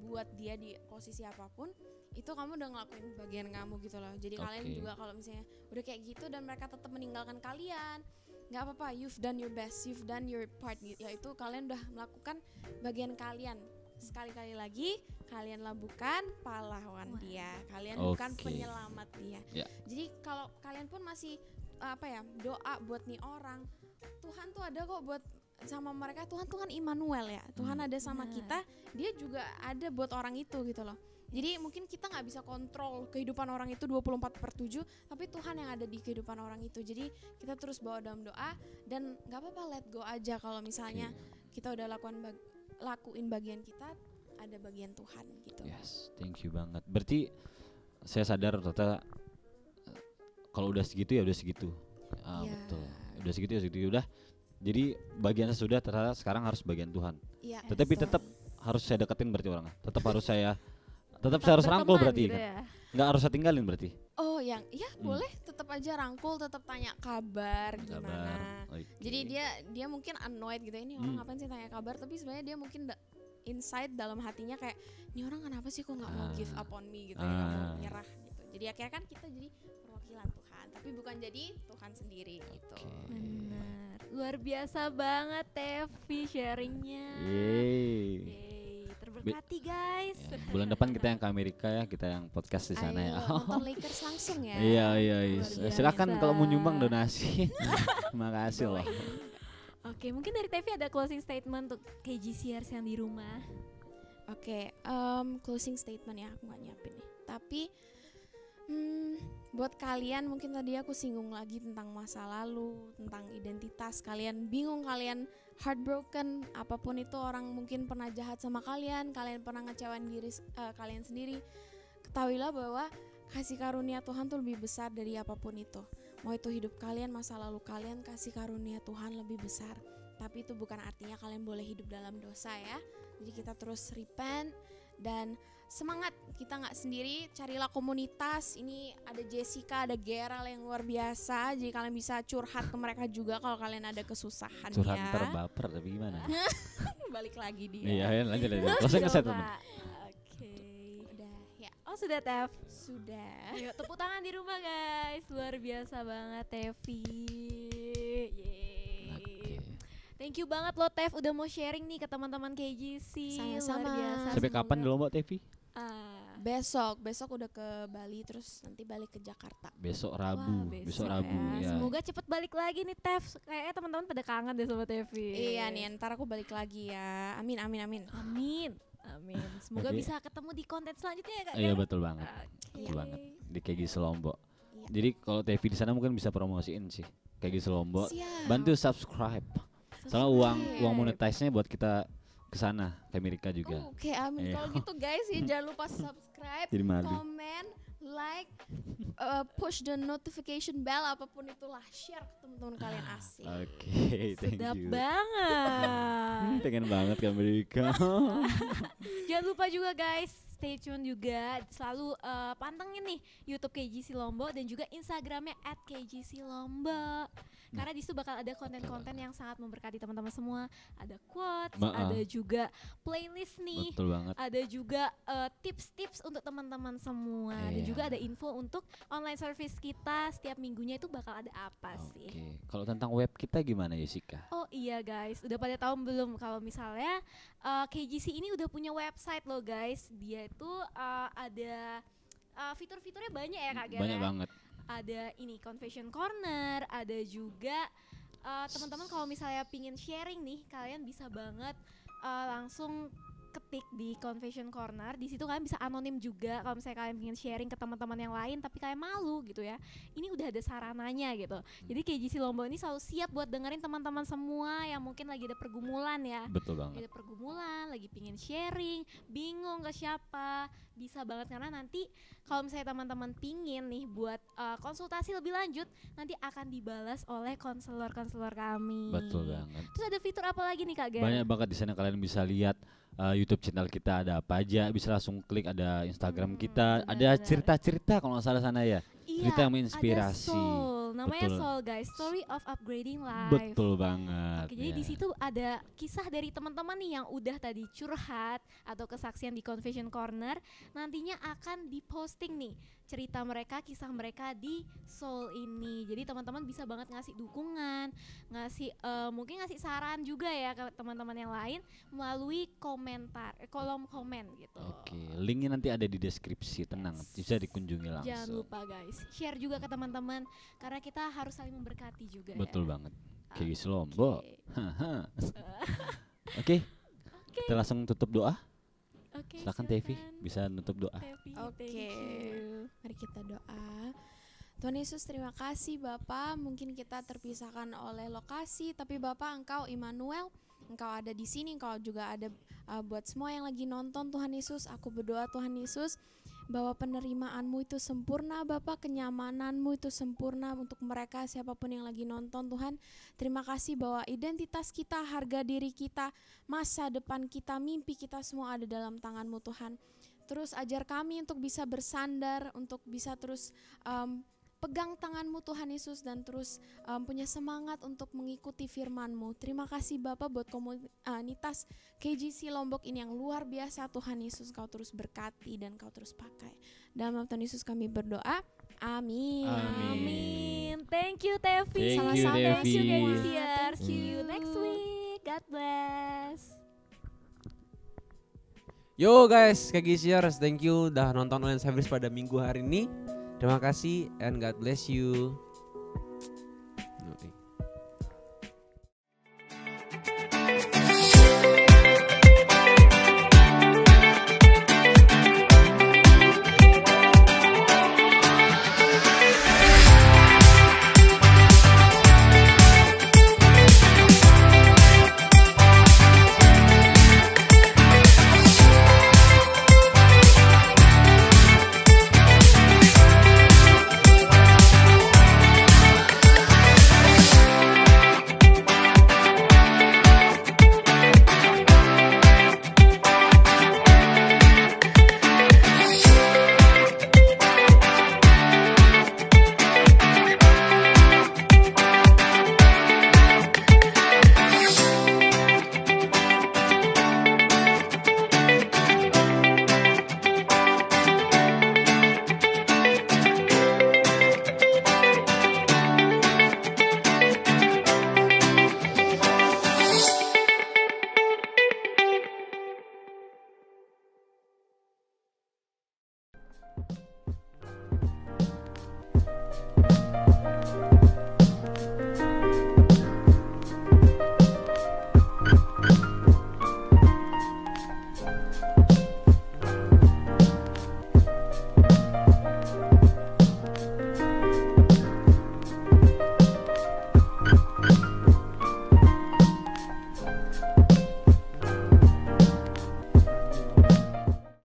buat dia di posisi apapun, itu kamu udah ngelakuin bagian kamu gitu loh. Jadi kalian juga kalau misalnya udah kayak gitu dan mereka tetap meninggalkan kalian, nggak apa-apa, you've done your best, you've done your part, yaitu kalian udah melakukan bagian kalian. Sekali-kali lagi kalianlah bukan pahlawan dia, kalian bukan penyelamat dia. Jadi kalau kalian pun masih doa buat nih orang, Tuhan tuh ada kok buat sama mereka. Tuhan kan Immanuel ya, Tuhan ada sama kita, dia juga ada buat orang itu gitu loh. Jadi mungkin kita gak bisa kontrol kehidupan orang itu 24/7, tapi Tuhan yang ada di kehidupan orang itu. Jadi kita terus bawa dalam doa, dan gak apa-apa let go aja kalau misalnya kita udah lakuin bagian kita, ada bagian Tuhan gitu. Yes, thank you banget. Berarti saya sadar ternyata kalau udah segitu ya udah segitu. Betul. Udah segitu ya segitu udah. Jadi bagian saya sudah, ternyata sekarang harus bagian Tuhan. Tetapi tetap harus saya deketin berarti orangnya. Tetap harus saya harus rangkul berarti gitu kan. Nggak harus saya tinggalin berarti. Oh, boleh tetap aja rangkul, tetap tanya kabar gimana. Jadi dia mungkin annoyed gitu, ini orang ngapain sih tanya kabar, tapi sebenarnya dia mungkin inside dalam hatinya kayak, ini orang kenapa sih kok nggak mau give up on me gitu, nggak mau nyerah gitu. Jadi akhirnya kan kita jadi perwakilan Tuhan, tapi bukan jadi Tuhan sendiri gitu. Benar, luar biasa banget Tevi sharingnya. Terberkati guys. Bulan depan kita yang ke Amerika ya, kita yang podcast di sana ya. Nonton Lakers langsung ya. Iya. Silakan kalau mau nyumbang donasi. Terima kasih loh. Oke, mungkin dari Tevi ada closing statement untuk KGCers yang di rumah. Oke, closing statement ya, aku gak nyiapin nih. Tapi buat kalian, mungkin tadi aku singgung lagi tentang masa lalu, tentang identitas kalian, bingung, kalian heartbroken, apapun itu, orang mungkin pernah jahat sama kalian pernah ngecewain diri kalian sendiri. Ketahuilah bahwa kasih karunia Tuhan tuh lebih besar dari apapun itu. Mau itu hidup kalian, masa lalu kalian, kasih karunia Tuhan lebih besar. Tapi itu bukan artinya kalian boleh hidup dalam dosa ya. Jadi kita terus repent dan semangat, kita gak sendiri, carilah komunitas. Ini ada Jessica, ada Gerald yang luar biasa. Jadi kalian bisa curhat ke mereka juga kalau kalian ada kesusahan. Curhat ntar baper tapi gimana? Balik lagi dia. Iya, lanjut. Closing statement. Oke. Udah ya. Oh sudah Tev? Sudah. Yuk tepuk tangan di rumah guys. Luar biasa banget Tevi. Thank you banget lo Tev udah mau sharing nih ke teman-teman KGC. Sama-sama. Luar biasa. Sampai kapan dulu Mbak Tevi? Besok udah ke Bali, terus nanti balik ke Jakarta. Besok Rabu. Ya. Semoga cepet balik lagi nih Tev. Kayaknya teman-teman pada kangen deh sama Tevi. Iya nih, ntar aku balik lagi ya. Amin. Semoga bisa ketemu di konten selanjutnya ya Kak. Iya betul banget. Betul banget. Di KGC Lombok. Iya. Jadi kalau Tevi di sana mungkin bisa promosiin sih KGC Lombok. Bantu subscribe. Soalnya uang monetize-nya buat kita ke sana, ke Amerika juga. Oke, amin. Kalau gitu guys ya jangan lupa subscribe, komen, like, push the notification bell, apapun itulah, share ke teman-teman kalian. Asik. Oke, thank Sedap you. banget. Pengen banget ke Amerika. Jangan lupa juga guys, stay tune juga, selalu pantengin nih YouTube KGC Lombok dan juga Instagramnya @KGC Lombok. Karena di situ bakal ada konten-konten yang sangat memberkati teman-teman semua. Ada quotes, ada juga playlist nih. Betul banget. Ada juga tips-tips untuk teman-teman semua. Dan juga ada info untuk online service kita setiap minggunya itu bakal ada apa sih. Kalau tentang web kita gimana Jessica? Oh iya guys, udah pada tahu belum kalau misalnya KGC ini udah punya website loh guys. Dia itu ada fitur-fiturnya banyak ya Kak Gera. Banyak banget. Ada ini Confession Corner, ada juga teman-teman kalau misalnya pingin sharing nih, kalian bisa banget langsung ketik di Confession Corner. Di situ kalian bisa anonim juga kalau misalnya kalian ingin sharing ke teman-teman yang lain tapi kalian malu gitu ya. Ini udah ada sarananya gitu. Jadi KGC Lombok ini selalu siap buat dengerin teman-teman semua yang mungkin lagi ada pergumulan ya. Betul banget. Ada pergumulan, lagi pingin sharing, bingung ke siapa, bisa banget karena nanti kalau misalnya teman-teman pingin nih buat konsultasi lebih lanjut, nanti akan dibalas oleh konselor-konselor kami. Betul banget. Terus ada fitur apa lagi nih Kak Ger? Banyak banget di sana, kalian bisa lihat YouTube channel kita ada apa aja, bisa langsung klik, ada Instagram kita, ada cerita-cerita kalau nggak salah sana ya. Cerita yang menginspirasi. Ada Soul, namanya Betul. Soul guys, Story of Upgrading Life. Betul banget. Oke, jadi ya. di situ ada kisah dari teman-teman nih yang udah tadi curhat atau kesaksian di Confession Corner. Nantinya akan diposting nih cerita mereka, kisah mereka di Soul ini. Jadi teman-teman bisa banget ngasih dukungan, mungkin ngasih saran juga ya ke teman-teman yang lain melalui kolom komen gitu. Oke, linknya nanti ada di deskripsi, tenang, bisa dikunjungi langsung. Jangan lupa guys, share juga ke teman-teman karena kita harus saling memberkati juga. Betul ya. banget. Kayak Lombok. Oke. Oke, kita langsung tutup doa. Oke, Silakan Tevi, bisa nutup doa. Tevi, Oke. thank you. Mari kita doa. Tuhan Yesus, terima kasih Bapak. Mungkin kita terpisahkan oleh lokasi, tapi Bapak Engkau Immanuel, Engkau ada di sini, Engkau juga ada buat semua yang lagi nonton. Tuhan Yesus, aku berdoa Tuhan Yesus bahwa penerimaan-Mu itu sempurna Bapak, kenyamanan-Mu itu sempurna untuk mereka siapapun yang lagi nonton Tuhan. Terima kasih bahwa identitas kita, harga diri kita, masa depan kita, mimpi kita semua ada dalam tangan-Mu Tuhan. Terus ajar kami untuk bisa bersandar, untuk bisa terus pegang tangan-Mu Tuhan Yesus dan terus punya semangat untuk mengikuti firman-Mu. Terima kasih Bapak buat komunitas KGC Lombok ini yang luar biasa Tuhan Yesus. Kau terus berkati dan Kau terus pakai. Dalam nama Tuhan Yesus kami berdoa. Amin. Amin. Thank you Tevi. Thank you, Sama-sama. Thank you Tevi. Gadisiers. Thank See you you. next week. God bless. Yo guys, KGCers, thank you udah nonton online service pada minggu hari ini. Terima kasih and God bless you.